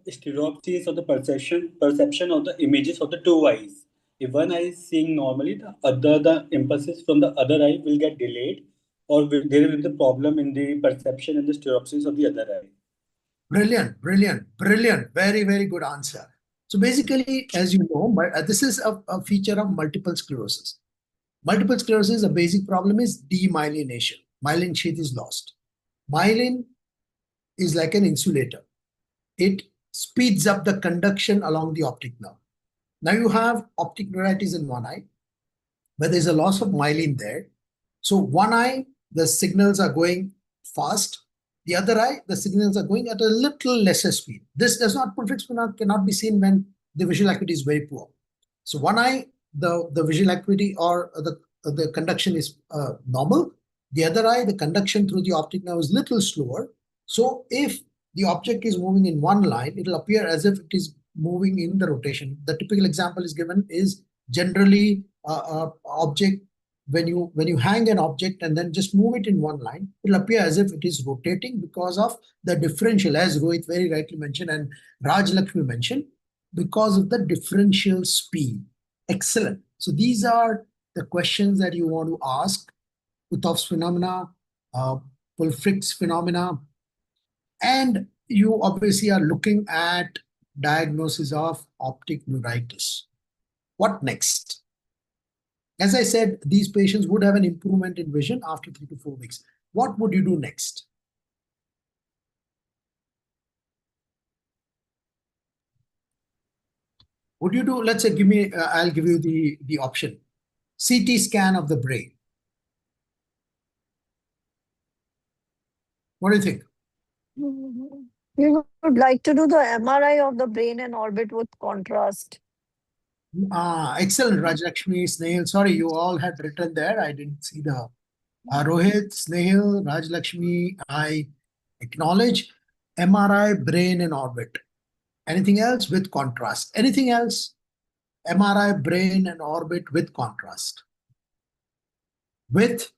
stereopsis of the perception of the images of the two eyes. If one eye is seeing normally, the impulses from the other eye will get delayed, or there will be the problem in the perception and the stereopsis of the other eye.
Brilliant, brilliant, brilliant. Very, very good answer. So basically, as you know, this is a feature of multiple sclerosis. Multiple sclerosis, a basic problem is demyelination. Myelin sheath is lost. Myelin is like an insulator. It speeds up the conduction along the optic nerve. Now you have optic neuritis in one eye, but there's a loss of myelin there. So one eye, the signals are going fast. The other eye, the signals are going at a little lesser speed. This does not, perfect cannot be seen when the visual acuity is very poor. So one eye, the visual acuity or the conduction is normal. The other eye, the conduction through the optic nerve is little slower. So if the object is moving in one line, it will appear as if it is moving in the rotation. The typical example is given is generally object. When you hang an object and then just move it in one line, it will appear as if it is rotating because of the differential, as Rohit very rightly mentioned and Raj Lakshmi mentioned, because of the differential speed. Excellent. So these are the questions that you want to ask. Uthoff's phenomena, Pulfric's phenomena, and you obviously are looking at diagnosis of optic neuritis. What next? As I said, these patients would have an improvement in vision after 3 to 4 weeks. What would you do next? Would you do, let's say, I'll give you the option. CT scan of the brain. What do you think?
We would like to do the MRI of the brain and orbit with contrast.
Excellent, Rajlakshmi, Snehal. Sorry, you all had written there. I didn't see the Rohit, Snehal, Rajlakshmi. I acknowledge MRI, brain, and orbit. Anything else with contrast? Anything else? MRI, brain, and orbit with contrast. With,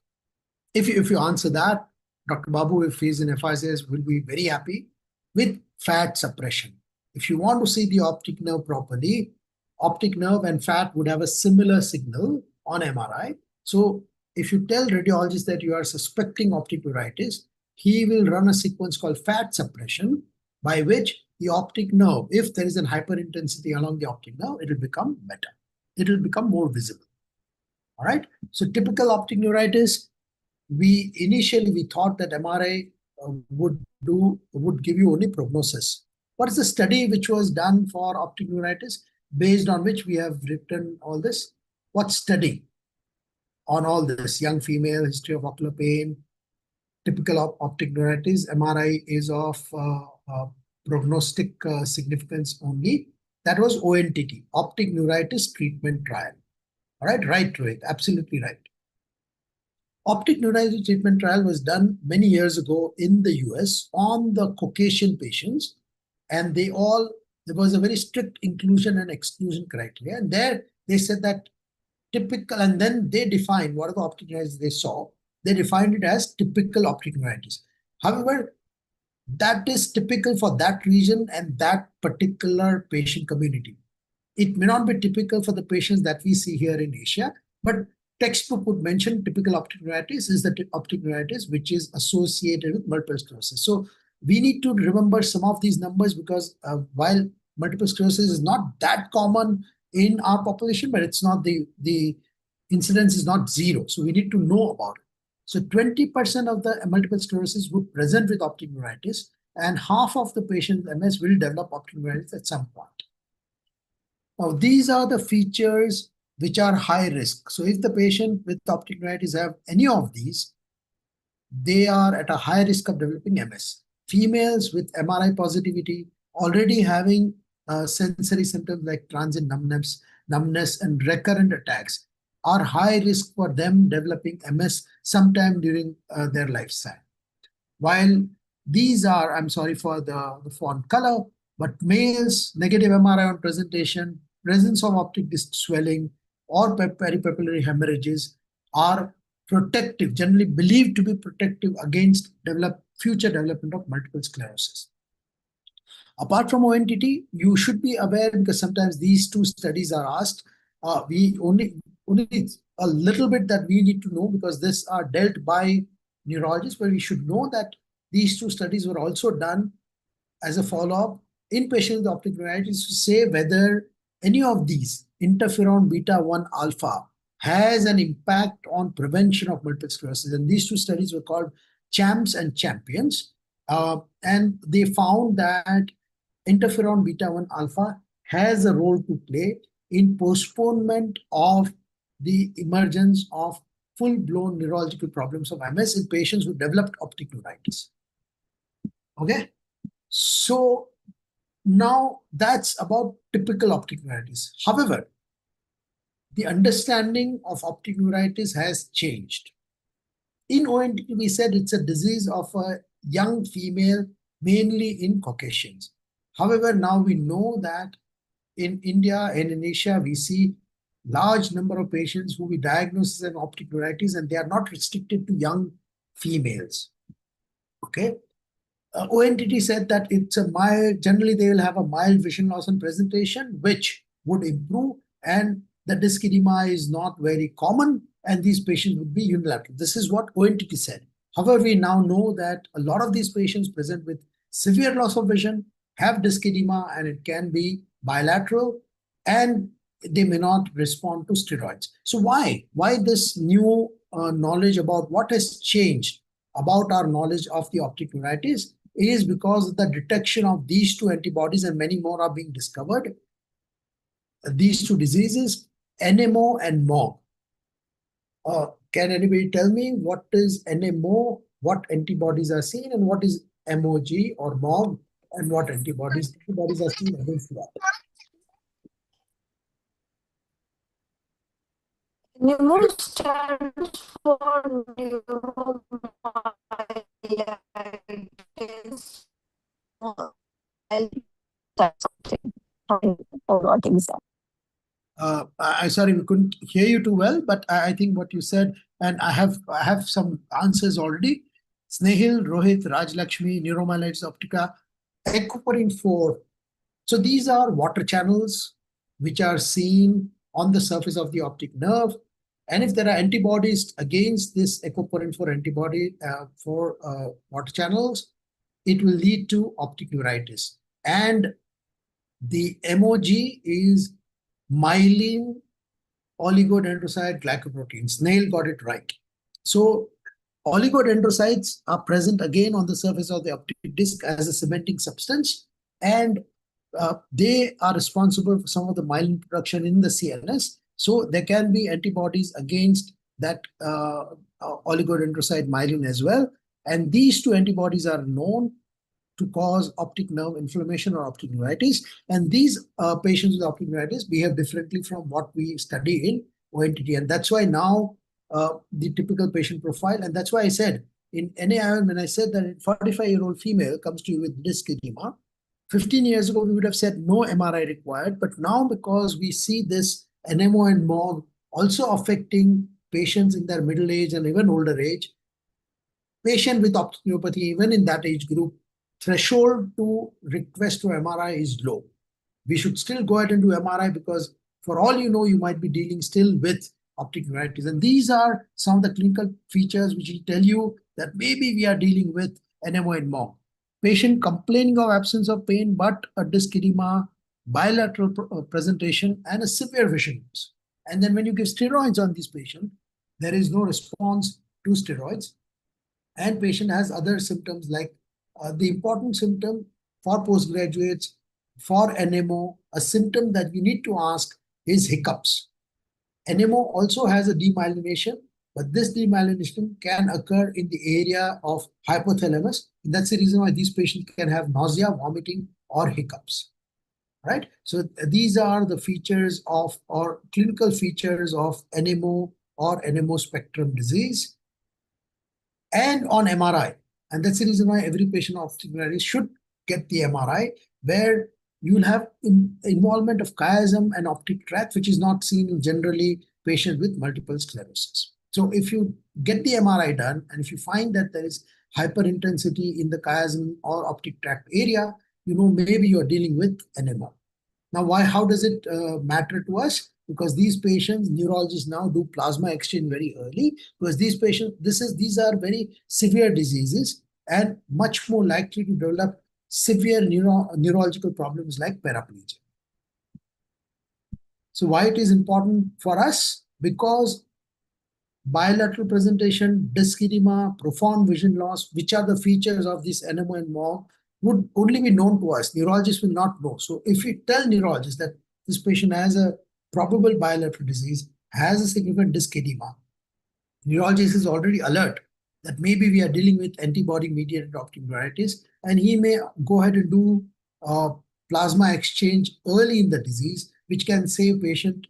if you answer that, Dr. Babu, if he's in FICS, will be very happy. With fat suppression. If you want to see the optic nerve properly, optic nerve and fat would have a similar signal on MRI. So if you tell radiologist that you are suspecting optic neuritis, he will run a sequence called fat suppression, by which the optic nerve, if there is a hyperintensity along the optic nerve, it will become better. It will become more visible. All right. So typical optic neuritis, initially we thought that MRI would give you only prognosis. What is the study which was done for optic neuritis, based on which we have written all this? What study on all this? Young female, history of ocular pain, typical optic neuritis, MRI is of prognostic significance only. That was ONTT, Optic Neuritis Treatment Trial. All right, right to it, absolutely right. Optic neuritis treatment trial was done many years ago in the US on the Caucasian patients, and there was a very strict inclusion and exclusion criteria. And there they said that typical, and then they defined whatever optic neuritis they saw, they defined it as typical optic neuritis. However, that is typical for that region and that particular patient community. It may not be typical for the patients that we see here in Asia, but textbook would mention typical optic neuritis is the optic neuritis which is associated with multiple sclerosis. So we need to remember some of these numbers, because while multiple sclerosis is not that common in our population, but it's not the incidence is not zero. So we need to know about it. So 20% of the multiple sclerosis would present with optic neuritis, and half of the patients with MS will develop optic neuritis at some point. Now, these are the features which are high risk. So if the patient with optic neuritis have any of these, they are at a high risk of developing MS. Females with MRI positivity already having sensory symptoms like transient numbness and recurrent attacks are high risk for them developing MS sometime during their lifetime. While these are, I'm sorry for the font color, But males, negative MRI on presentation, presence of optic disc swelling, or peripapillary hemorrhages are protective, generally believed to be protective against future development of multiple sclerosis. Apart from ONTT, you should be aware, because sometimes these two studies are asked. We only a little bit that we need to know, because these are dealt by neurologists, but we should know that these two studies were also done as a follow-up in patients with optic neuritis to say whether any of these, interferon beta-1 alpha, has an impact on prevention of multiple sclerosis. And these two studies were called CHAMPS and CHAMPIONS. And they found that interferon beta-1 alpha has a role to play in postponement of the emergence of full-blown neurological problems of MS in patients who developed optic neuritis. Okay, so now that's about typical optic neuritis. However, the understanding of optic neuritis has changed. In ONT, we said it's a disease of a young female, mainly in Caucasians. However, now we know that in India and in Asia, we see large number of patients who we diagnose as an optic neuritis, and they are not restricted to young females. Okay. ONTT said that it's a mild, generally they will have a mild vision loss and presentation, which would improve, and the disc edema is not very common, and these patients would be unilateral. This is what ONTT said. However, we now know that a lot of these patients present with severe loss of vision, have disc edema, and it can be bilateral, and they may not respond to steroids. So why? Why this new knowledge about what has changed about our knowledge of the optic neuritis? It is because of the detection of these two antibodies, and many more are being discovered. These two diseases, NMO and MOG. Can anybody tell me what is NMO, what antibodies are seen, and what is MOG or MOG, and what antibodies are seen against that?
NMO stands for neuromyelitis. Forgot exactly.
Sorry, we couldn't hear you too well, but I think what you said, and I have some answers already. Snehil, Rohit, Rajlakshmi, neuromyelitis optica, aquaporin 4. So these are water channels which are seen on the surface of the optic nerve. And if there are antibodies against this aquaporin 4 antibody for water channels, it will lead to optic neuritis. And the MOG is myelin oligodendrocyte glycoprotein. Snail got it right. So oligodendrocytes are present again on the surface of the optic disc as a cementing substance, and they are responsible for some of the myelin production in the CNS. So there can be antibodies against that oligodendrocyte myelin as well. And these two antibodies are known to cause optic nerve inflammation or optic neuritis. And these patients with optic neuritis behave differently from what we study in ONTT. And that's why now the typical patient profile, and that's why I said in NAION, when I said that a 45-year-old female comes to you with disc edema, 15 years ago, we would have said no MRI required. But now, because we see this NMO and MOG also affecting patients in their middle age and even older age, patient with optic neuropathy, even in that age group, threshold to request to MRI is low. We should still go ahead and do MRI, because for all you know, you might be dealing still with optic neuritis. And these are some of the clinical features which will tell you that maybe we are dealing with NMO and MOG. Patient complaining of absence of pain, but a disc edema, bilateral presentation, and a severe vision loss. And then when you give steroids on this patient, there is no response to steroids. And patient has other symptoms like the important symptom for postgraduates, for NMO, a symptom that we need to ask is hiccups. NMO also has a demyelination, but this demyelination can occur in the area of hypothalamus. And that's the reason why these patients can have nausea, vomiting, or hiccups. Right? So these are the features of, or clinical features of NMO or NMO spectrum disease. And on MRI, and that's the reason why every patient of optic neuritis should get the MRI. where you'll have involvement of chiasm and optic tract, which is not seen in generally patients with multiple sclerosis. So if you get the MRI done, and if you find that there is hyperintensity in the chiasm or optic tract area, maybe you're dealing with NMO. Now, how does it matter to us? Because these patients, neurologists now do plasma exchange very early, because these patients, these are very severe diseases and much more likely to develop severe neurological problems like paraplegia. So why it is important for us? Because bilateral presentation, disc edema, profound vision loss, which are the features of this NMO and MOG, would only be known to us. Neurologists will not know. So if we tell neurologists that this patient has a probable bilateral disease, has a significant disc edema, neurologist is already alert that maybe we are dealing with antibody-mediated optic neuritis, and he may go ahead and do plasma exchange early in the disease, which can save patient.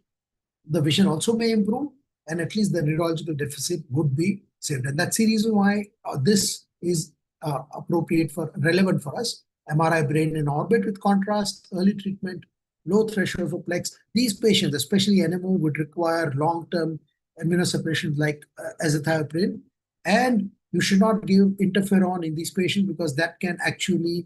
The vision also may improve, and at least the neurological deficit would be saved. And that's the reason why this is relevant for us. MRI brain in orbit with contrast, early treatment, low threshold for plex. These patients, especially NMO, would require long-term immunosuppression like azathioprine. And you should not give interferon in these patients because that can actually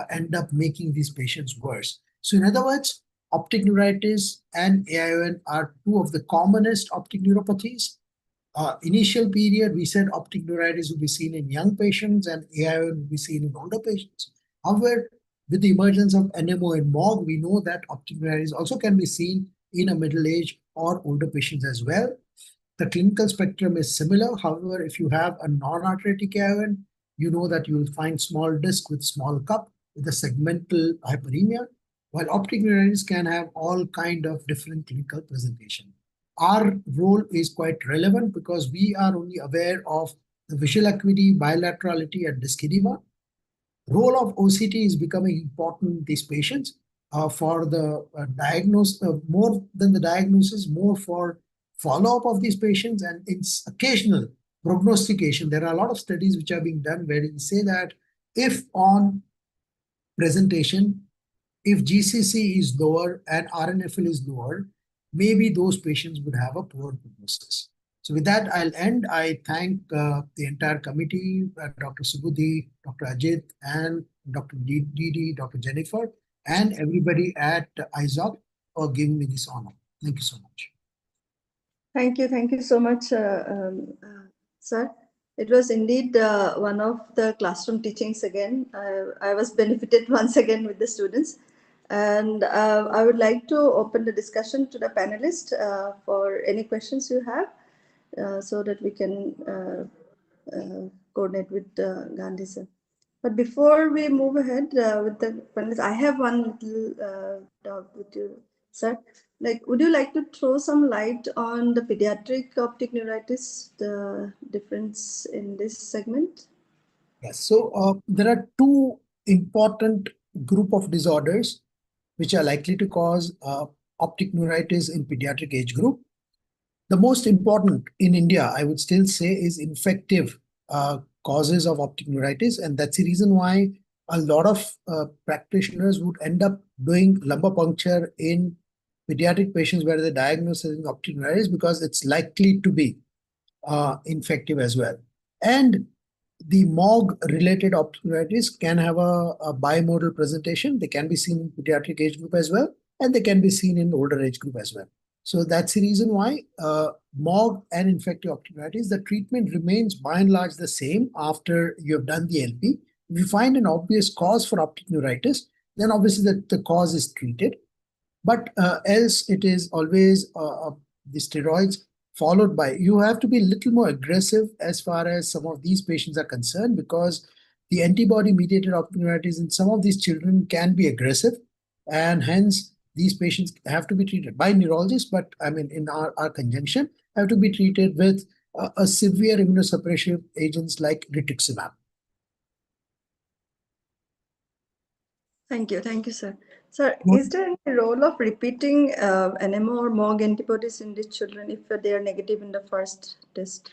end up making these patients worse. So in other words, optic neuritis and AION are two of the commonest optic neuropathies. Initial period, we said optic neuritis would be seen in young patients and AION would be seen in older patients. However, with the emergence of NMO and MOG, we know that optic neuritis also can be seen in a middle-aged or older patients as well. The clinical spectrum is similar. However, if you have a non-arthritic AION, you know that you will find small disc with small cup with a segmental hyperemia, while optic neuritis can have all kind of different clinical presentation. Our role is quite relevant because we are only aware of the visual acuity, bilaterality, and disc edema. Role of OCT is becoming important in these patients for the diagnosis, more than the diagnosis, more for follow-up of these patients and its occasional prognostication. There are a lot of studies which are being done where you say that if on presentation, if GCC is lower and RNFL is lower, maybe those patients would have a poor prognosis. So with that, I'll end. I thank the entire committee, Dr. Subudhi, Dr. Ajit, and Dr. Didi, Dr. Jennifer, and everybody at EIZOC for giving me this honor. Thank you so much.
Thank you so much, sir. It was indeed one of the classroom teachings again. I was benefited once again with the students. And I would like to open the discussion to the panelists for any questions you have so that we can coordinate with Gandhi sir. But before we move ahead with the panelists, I have one little doubt with you, sir. Like, would you like to throw some light on the pediatric optic neuritis, the difference in this segment?
Yes, so there are two important group of disorders which are likely to cause optic neuritis in pediatric age group. The most important in India, I would still say, is infective causes of optic neuritis. And that's the reason why a lot of practitioners would end up doing lumbar puncture in pediatric patients where the diagnosis is optic neuritis because it's likely to be infective as well. And the MOG-related optic neuritis can have a bimodal presentation. They can be seen in pediatric age group as well, and they can be seen in older age group as well. So that's the reason why MOG and infective optic neuritis, the treatment remains by and large the same after you have done the LP. If you find an obvious cause for optic neuritis, then obviously the cause is treated. But else it is always the steroids followed by, you have to be a little more aggressive as far as some of these patients are concerned, because the antibody-mediated optic neuritis in some of these children can be aggressive, and hence these patients have to be treated by neurologists, but I mean in our conjunction, have to be treated with a severe immunosuppressive agents like rituximab.
Thank you, sir. Sir, is there any role of repeating NMO or MOG antibodies in these children if they are negative in the first test?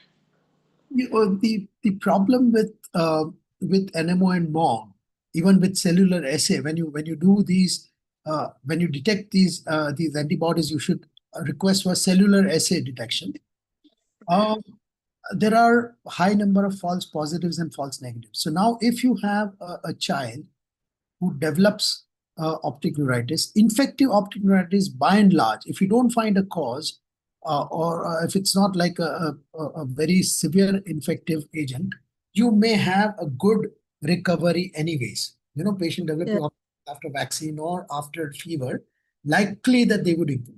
The problem with NMO and MOG even with cellular assay, when you do these, when you detect these antibodies, you should request for cellular assay detection. There are high number of false positives and false negatives. So now if you have a child who develops optic neuritis, infective optic neuritis, by and large, if you don't find a cause, or if it's not like a very severe infective agent, you may have a good recovery anyways. You know, patient developing
Yeah.
after vaccine or after fever, likely that they would improve.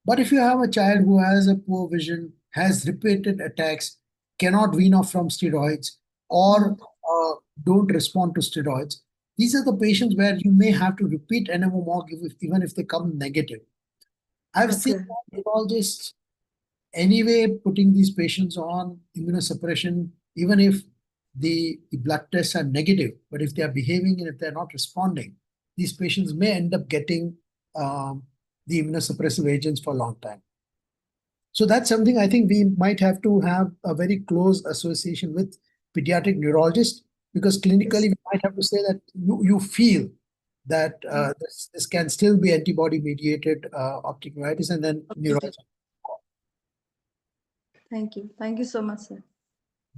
But if you have a child who has a poor vision, has repeated attacks, cannot wean off from steroids, or don't respond to steroids, these are the patients where you may have to repeat NMO even if they come negative. I've seen neurologists anyway putting these patients on immunosuppression, even if the blood tests are negative, but if they are behaving and if they're not responding, these patients may end up getting the immunosuppressive agents for a long time. So that's something I think we might have to have a very close association with pediatric neurologists, because clinically we might have to say that you feel that this can still be antibody-mediated optic neuritis, and then neurology.
Thank you. Thank you so much, sir.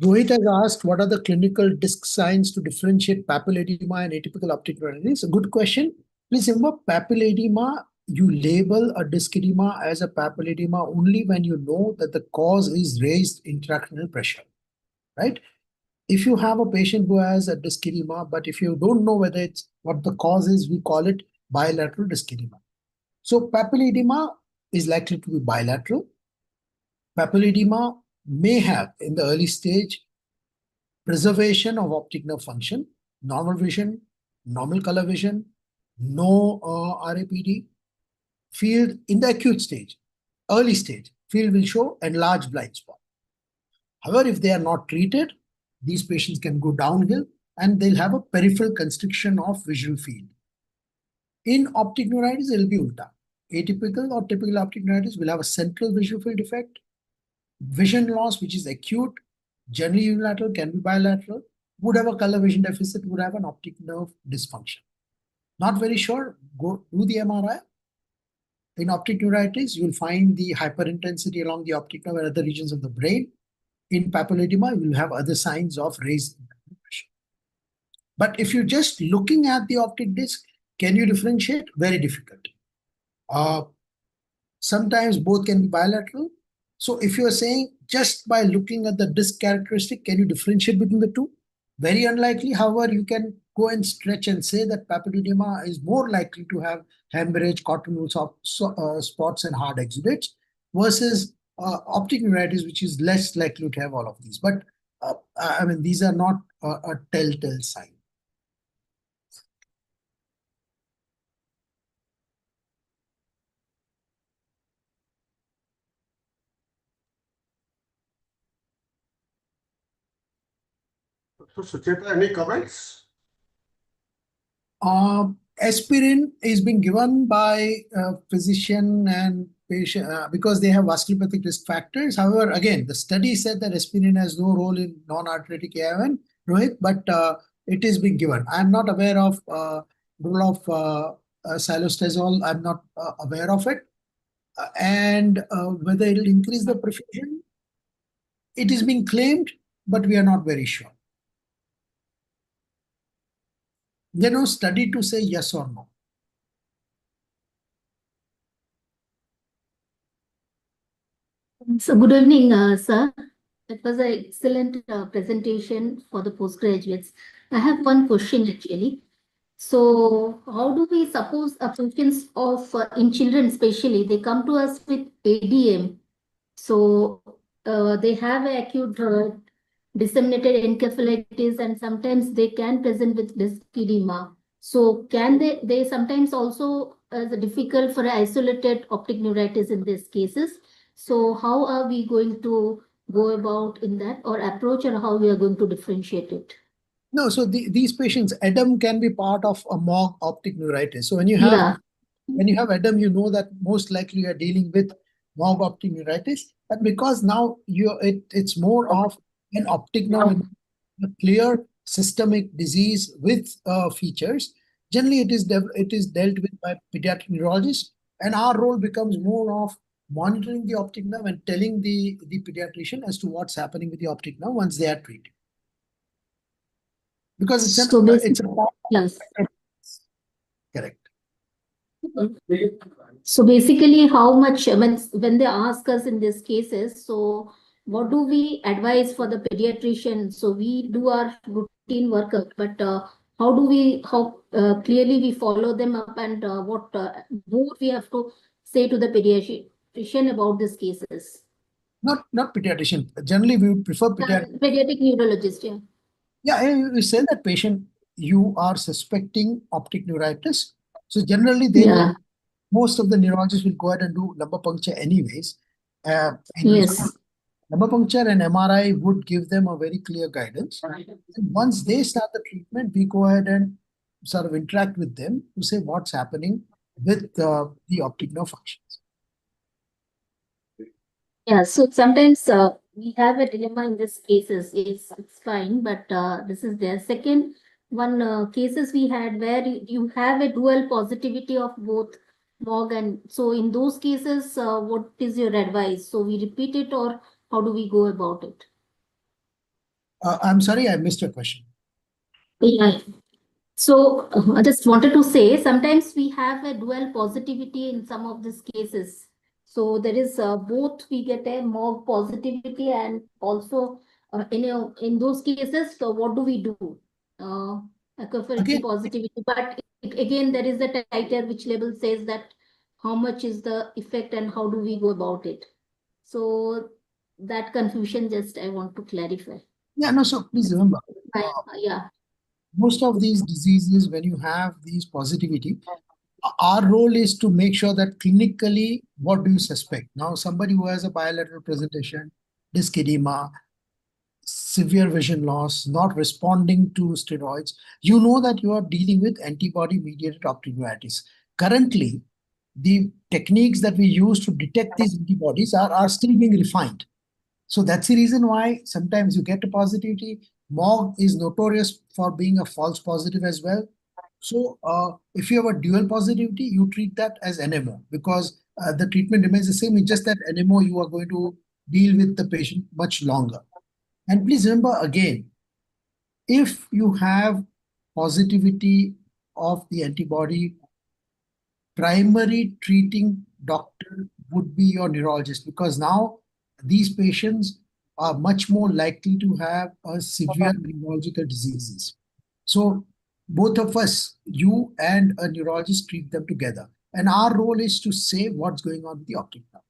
Rohit has asked, what are the clinical disc signs to differentiate papilledema and atypical optic neuritis? A good question. Please remember, papilledema, you label a disc edema as a papilledema only when you know that the cause is raised intracranial pressure, right? If you have a patient who has a disc edema, but if you don't know whether it's what the cause is, we call it bilateral disc edema. So papilledema is likely to be bilateral. Papilledema may have, in the early stage, preservation of optic nerve function, normal vision, normal color vision, no RAPD. Field in the acute stage, early stage, field will show enlarged blind spot. However, if they are not treated, these patients can go downhill and they'll have a peripheral constriction of visual field. In optic neuritis, it will be ulta. Atypical or typical optic neuritis will have a central visual field defect, vision loss, which is acute, generally unilateral, can be bilateral, would have a color vision deficit, would have an optic nerve dysfunction. Not very sure, go do the MRI. In optic neuritis, you will find the hyperintensity along the optic nerve and other regions of the brain. In papilledema, you will have other signs of raised pressure. But if you're just looking at the optic disc, can you differentiate? Very difficult. Sometimes both can be bilateral. So if you're saying just by looking at the disc characteristic, can you differentiate between the two? Very unlikely. However, you can go and stretch and say that papilledema is more likely to have hemorrhage, cotton wool spots, and hard exudates, versus optic neuritis, which is less likely to have all of these. But I mean, these are not a telltale sign.
So, Sucheta, any comments?
Aspirin is being given by physician and patient because they have vasculopathic risk factors. However, again, the study said that aspirin has no role in non-arthritic AIN, Rohit, but it is being given. I'm not aware of role of silostazol. I'm not aware of it. And whether it will increase the perfusion, it is being claimed, but we are not very sure. There is no study to say yes or no.
So good evening, sir. That was an excellent presentation for the postgraduates. I have one question actually. So how do we suppose patients of, in children especially, they come to us with ADM. So they have acute disseminated encephalitis, and sometimes they can present with disc edema. So can they sometimes also difficult for isolated optic neuritis in these cases? So how are we going to go about in that, or approach, or how we are going to differentiate it?
No, so these patients, EDEM can be part of a MOG optic neuritis. So when you have EDEM, you know that most likely you are dealing with MOG optic neuritis. And because now it's more of an optic nerve, a clear systemic disease with features, generally it is dealt with by pediatric neurologists, and our role becomes more of monitoring the optic nerve and telling the pediatrician as to what's happening with the optic nerve once they are treated. Because it's
So
it's
basically,
a
yes.
correct.
So basically, how much when they ask us in these cases, so what do we advise for the pediatrician? So we do our routine workup, but how clearly we follow them up, and what more we have to say to the pediatrician about these cases?
Not pediatrician. Generally, we would prefer pediatric.
Pediatric neurologist, yeah.
Yeah, you say that patient, you are suspecting optic neuritis. So generally, they
Yeah.
will, most of the neurologists will go ahead and do lumbar puncture anyways. And
Yes.
lumbar puncture and MRI would give them a very clear guidance. And once they start the treatment, we go ahead and sort of interact with them to say what's happening with the optic nerve functions.
Yeah, so sometimes we have a dilemma in these cases. It's fine, but this is their second one cases we had where you have a dual positivity of both MOG, and so in those cases, what is your advice? So we repeat it, or how do we go about it?
I'm sorry, I missed your question.
Yeah. So I just wanted to say sometimes we have a dual positivity in some of these cases. So there is both we get a more positivity, and also in those cases, so what do we do? For
Again,
positivity, but again there is a titer which label says that how much is the effect and how do we go about it. So that confusion just I want to clarify.
yeah, no, so please remember,
Yeah.
most of these diseases, when you have these positivity, our role is to make sure that clinically, what do you suspect? Now, somebody who has a bilateral presentation, disc edema, severe vision loss, not responding to steroids, you know that you are dealing with antibody-mediated optic neuritis. Currently, the techniques that we use to detect these antibodies are still being refined. So that's the reason why sometimes you get a positivity. MOG is notorious for being a false positive as well. So if you have a dual positivity, you treat that as NMO because the treatment remains the same. It's just that NMO, you are going to deal with the patient much longer. And please remember again, if you have positivity of the antibody, primary treating doctor would be your neurologist because now these patients are much more likely to have a severe neurological diseases. So both of us, you and a neurologist, treat them together. And our role is to say what's going on with the optic nerve.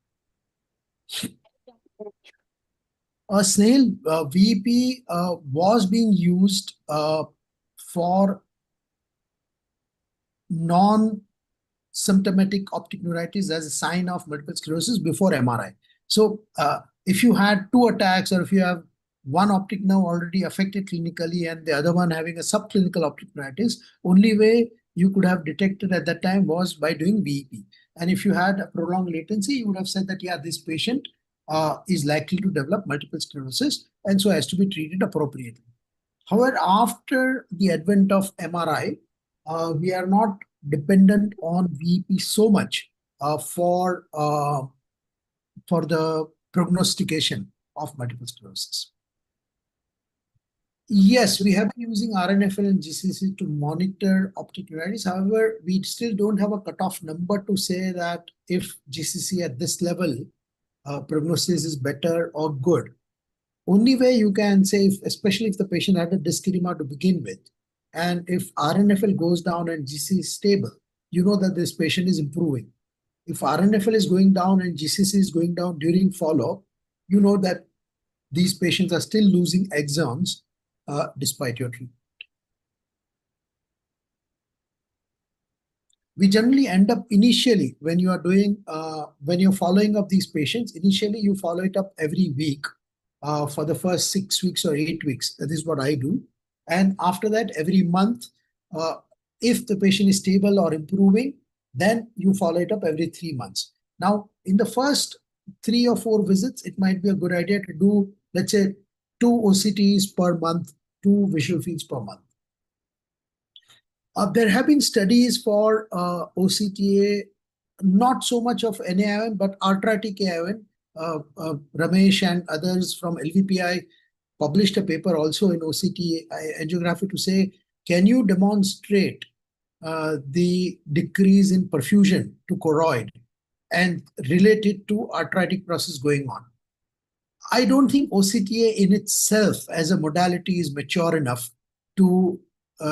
A snail VEP was being used for non-symptomatic optic neuritis as a sign of multiple sclerosis before MRI. So if you had two attacks or if you have one optic nerve already affected clinically and the other one having a subclinical optic neuritis, only way you could have detected at that time was by doing VEP. And if you had a prolonged latency, you would have said that, yeah, this patient is likely to develop multiple sclerosis and so has to be treated appropriately. However, after the advent of MRI, we are not dependent on VEP so much for the prognostication of multiple sclerosis. Yes, we have been using RNFL and GCC to monitor optic neuritis. However, we still don't have a cutoff number to say that if GCC at this level, prognosis is better or good. Only way you can say, especially if the patient had a disc edema to begin with, and if RNFL goes down and GCC is stable, you know that this patient is improving. If RNFL is going down and GCC is going down during follow-up, you know that these patients are still losing axons despite your treatment. We generally end up initially when you are doing, when you're following up these patients, initially you follow it up every week for the first 6 weeks or 8 weeks. That is what I do. And after that, every month, if the patient is stable or improving, then you follow it up every 3 months. Now, in the first 3 or 4 visits, it might be a good idea to do, let's say, 2 OCTs per month 2 visual fields per month. There have been studies for OCTA, not so much of NAION, but arthritic AION. Ramesh and others from LVPI published a paper also in OCTA angiography to say, can you demonstrate the decrease in perfusion to choroid and relate it to arthritic process going on? I don't think OCTA in itself as a modality is mature enough to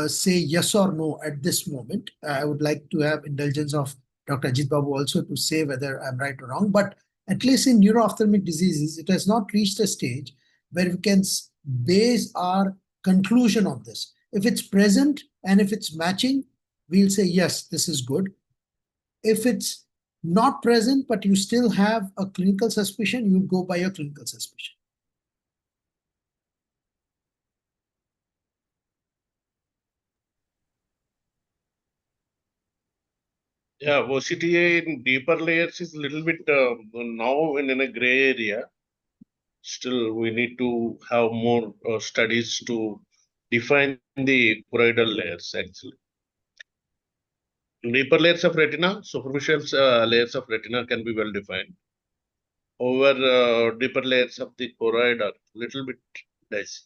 say yes or no at this moment. I would like to have indulgence of Dr. Ajit Babu also to say whether I'm right or wrong, but at least in neuroophthalmic diseases, it has not reached a stage where we can base our conclusion on this. If it's present and if it's matching, we'll say, yes, this is good. If it's not present, but you still have a clinical suspicion, you go by your clinical suspicion.
Yeah, OCTA in deeper layers is a little bit now in a gray area. Still, we need to have more studies to define the choroidal layers actually. Deeper layers of retina, superficial layers of retina can be well defined. Over deeper layers of the choroid are little bit dicey.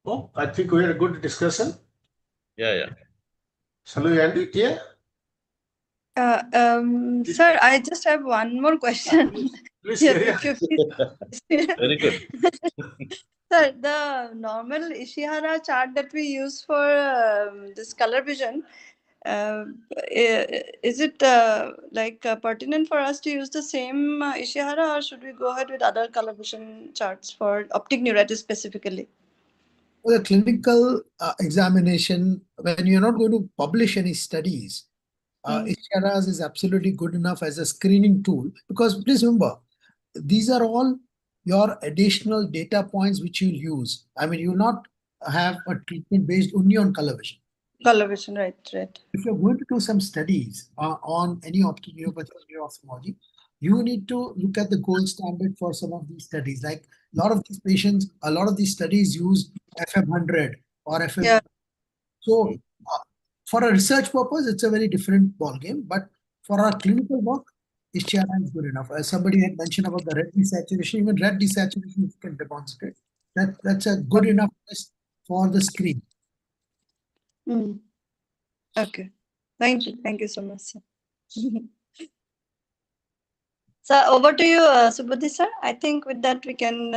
Oh, I think we had a good discussion.
Yeah.
Shall we end it here?
Sir, I just have one more question.
Please
Yeah,
carry on.
if you
Very good.
Sir, the normal Ishihara chart that we use for this color vision, is it pertinent for us to use the same Ishihara, or should we go ahead with other color vision charts for optic neuritis specifically?
For the clinical examination, when you're not going to publish any studies, Ishihara's is absolutely good enough as a screening tool, because please remember, these are all your additional data points which you'll use. I mean, you will not have a treatment based only on color vision.
Color vision, right.
If you're going to do some studies on any optic neuropathy or ophthalmology, you need to look at the gold standard for some of these studies. Like a lot of these patients, a lot of these studies use FM100 or FM.
Yeah.
So for a research purpose, it's a very different ballgame. But for our clinical work, Ishihara is good enough. As somebody had mentioned about the red desaturation, even red desaturation you can demonstrate. That's a good enough test for the screen.
Okay. Thank you so much, sir. So over to you, Subudhi sir. I think with that we can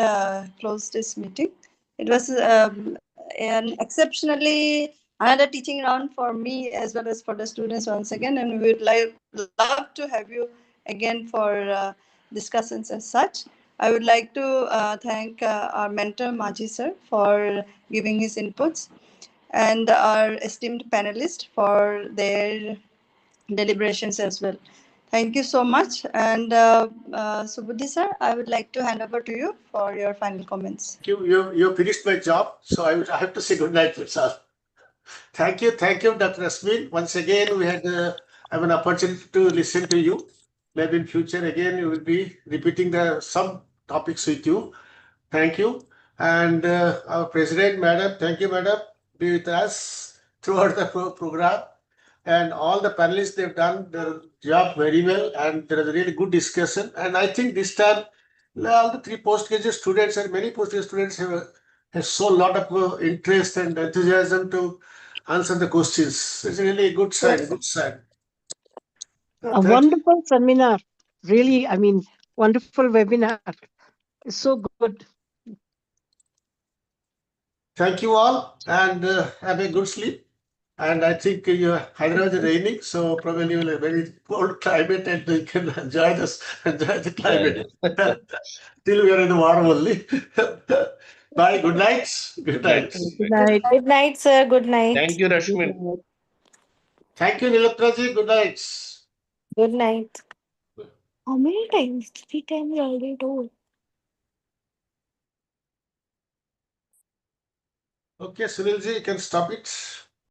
close this meeting. It was an exceptionally another teaching round for me as well as for the students once again, and we would love to have you again for discussions as such. I would like to thank our mentor Maji sir for giving his inputs, and our esteemed panelists for their deliberations as well. Thank you so much. And Subudhi sir, I would like to hand over to you for your final comments.
You finished my job, so I have to say good night, sir. Thank you, Dr. Asmin. Once again, we had have an opportunity to listen to you. Maybe in future again, we will be repeating some topics with you. Thank you. And our president, madam, thank you, madam, be with us throughout the program. And all the panelists, they've done their job very well, and there is a really good discussion. And I think this time, all the 3 postgraduate students and many postgraduate students have shown a lot of interest and enthusiasm to answer the questions. It's really a good sign.
A wonderful seminar. Really, I mean, wonderful webinar. It's so good.
Thank you all, and have a good sleep. And I think Hyderabad is raining, so probably you'll have a very cold climate, and you can enjoy the climate. Till we are in the warm only. Bye. Good night.
Good night.
Good night, sir. Good night.
Thank you, Rashmin.
Thank you, Nilotraji. Good night.
Good night. How many times? 3 times already told.
Okay, Sunilji, you can stop it.